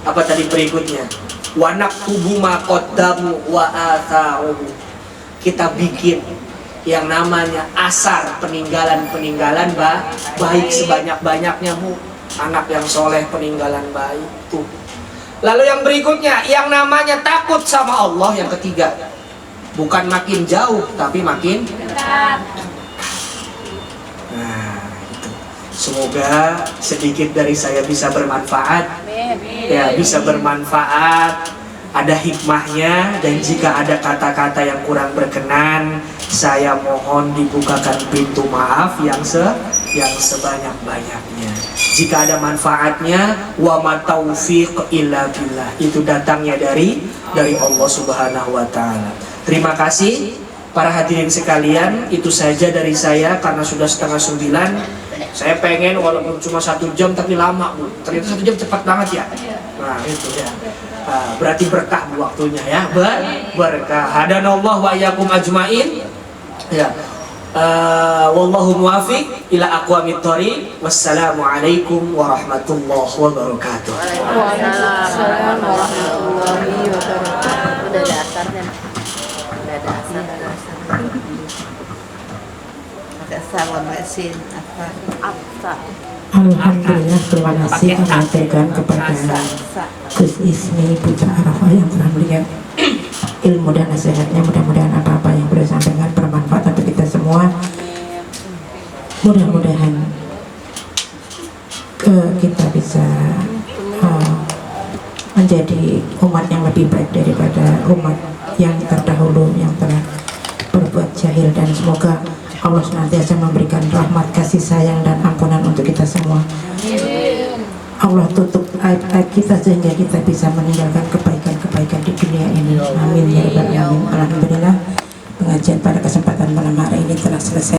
apa tadi berikutnya? Wa naktubu ma qaddamu wa atharuhu. Kita bikin yang namanya asar peninggalan baik sebanyak-banyaknya Bu. Anak yang soleh peninggalan baik tuh. Lalu yang berikutnya, yang namanya takut sama Allah, yang ketiga. Bukan makin jauh, tapi makin dekat. Nah, itu. Semoga sedikit dari saya bisa bermanfaat. Ya, bisa bermanfaat. Ada hikmahnya, dan jika ada kata-kata yang kurang berkenan, saya mohon dibukakan pintu maaf yang sebanyak-banyaknya. Jika ada manfaatnya, wa ma taufiq illa billah, itu datangnya dari Allah Subhanahu wa taala. Terima kasih para hadirin sekalian, itu saja dari saya karena sudah 8:30. Saya pengen walaupun cuma 1 jam tapi lama, Bu. Ternyata 1 jam cepat banget ya. Nah, itu ya. Berarti berkah Bu waktunya ya. Berkah. Hadanallah wa iyyakum ajmain. Ya. Wallahu muwafiq ila aqwamit thoriq. Wassalamualaikum warahmatullahi wabarakatuh. Waalaikumsalam warahmatullahi wabarakatuh. Udah ada asarnya. Udah ada asar. Salam mesin apa? Alhamdulillah, terima kasih kami aturkan kepada Gus Ismi Putra Arafah yang telah memberikan ilmu dan nasihatnya. Mudah-mudahan apa-apa yang beliau sampaikan bermanfaat bagi kita semua. Mudah-mudahan kita bisa menjadi umat yang lebih baik daripada umat yang terdahulu yang telah berbuat jahil, dan semoga Allah senantiasa memberikan rahmat, kasih sayang dan ampunan untuk kita semua. Allah tutup aib-aib kita sehingga kita bisa meninggalkan kebaikan-kebaikan di dunia ini. Amin ya rabbal alamin. Alhamdulillah, pengajian pada kesempatan malam hari ini telah selesai.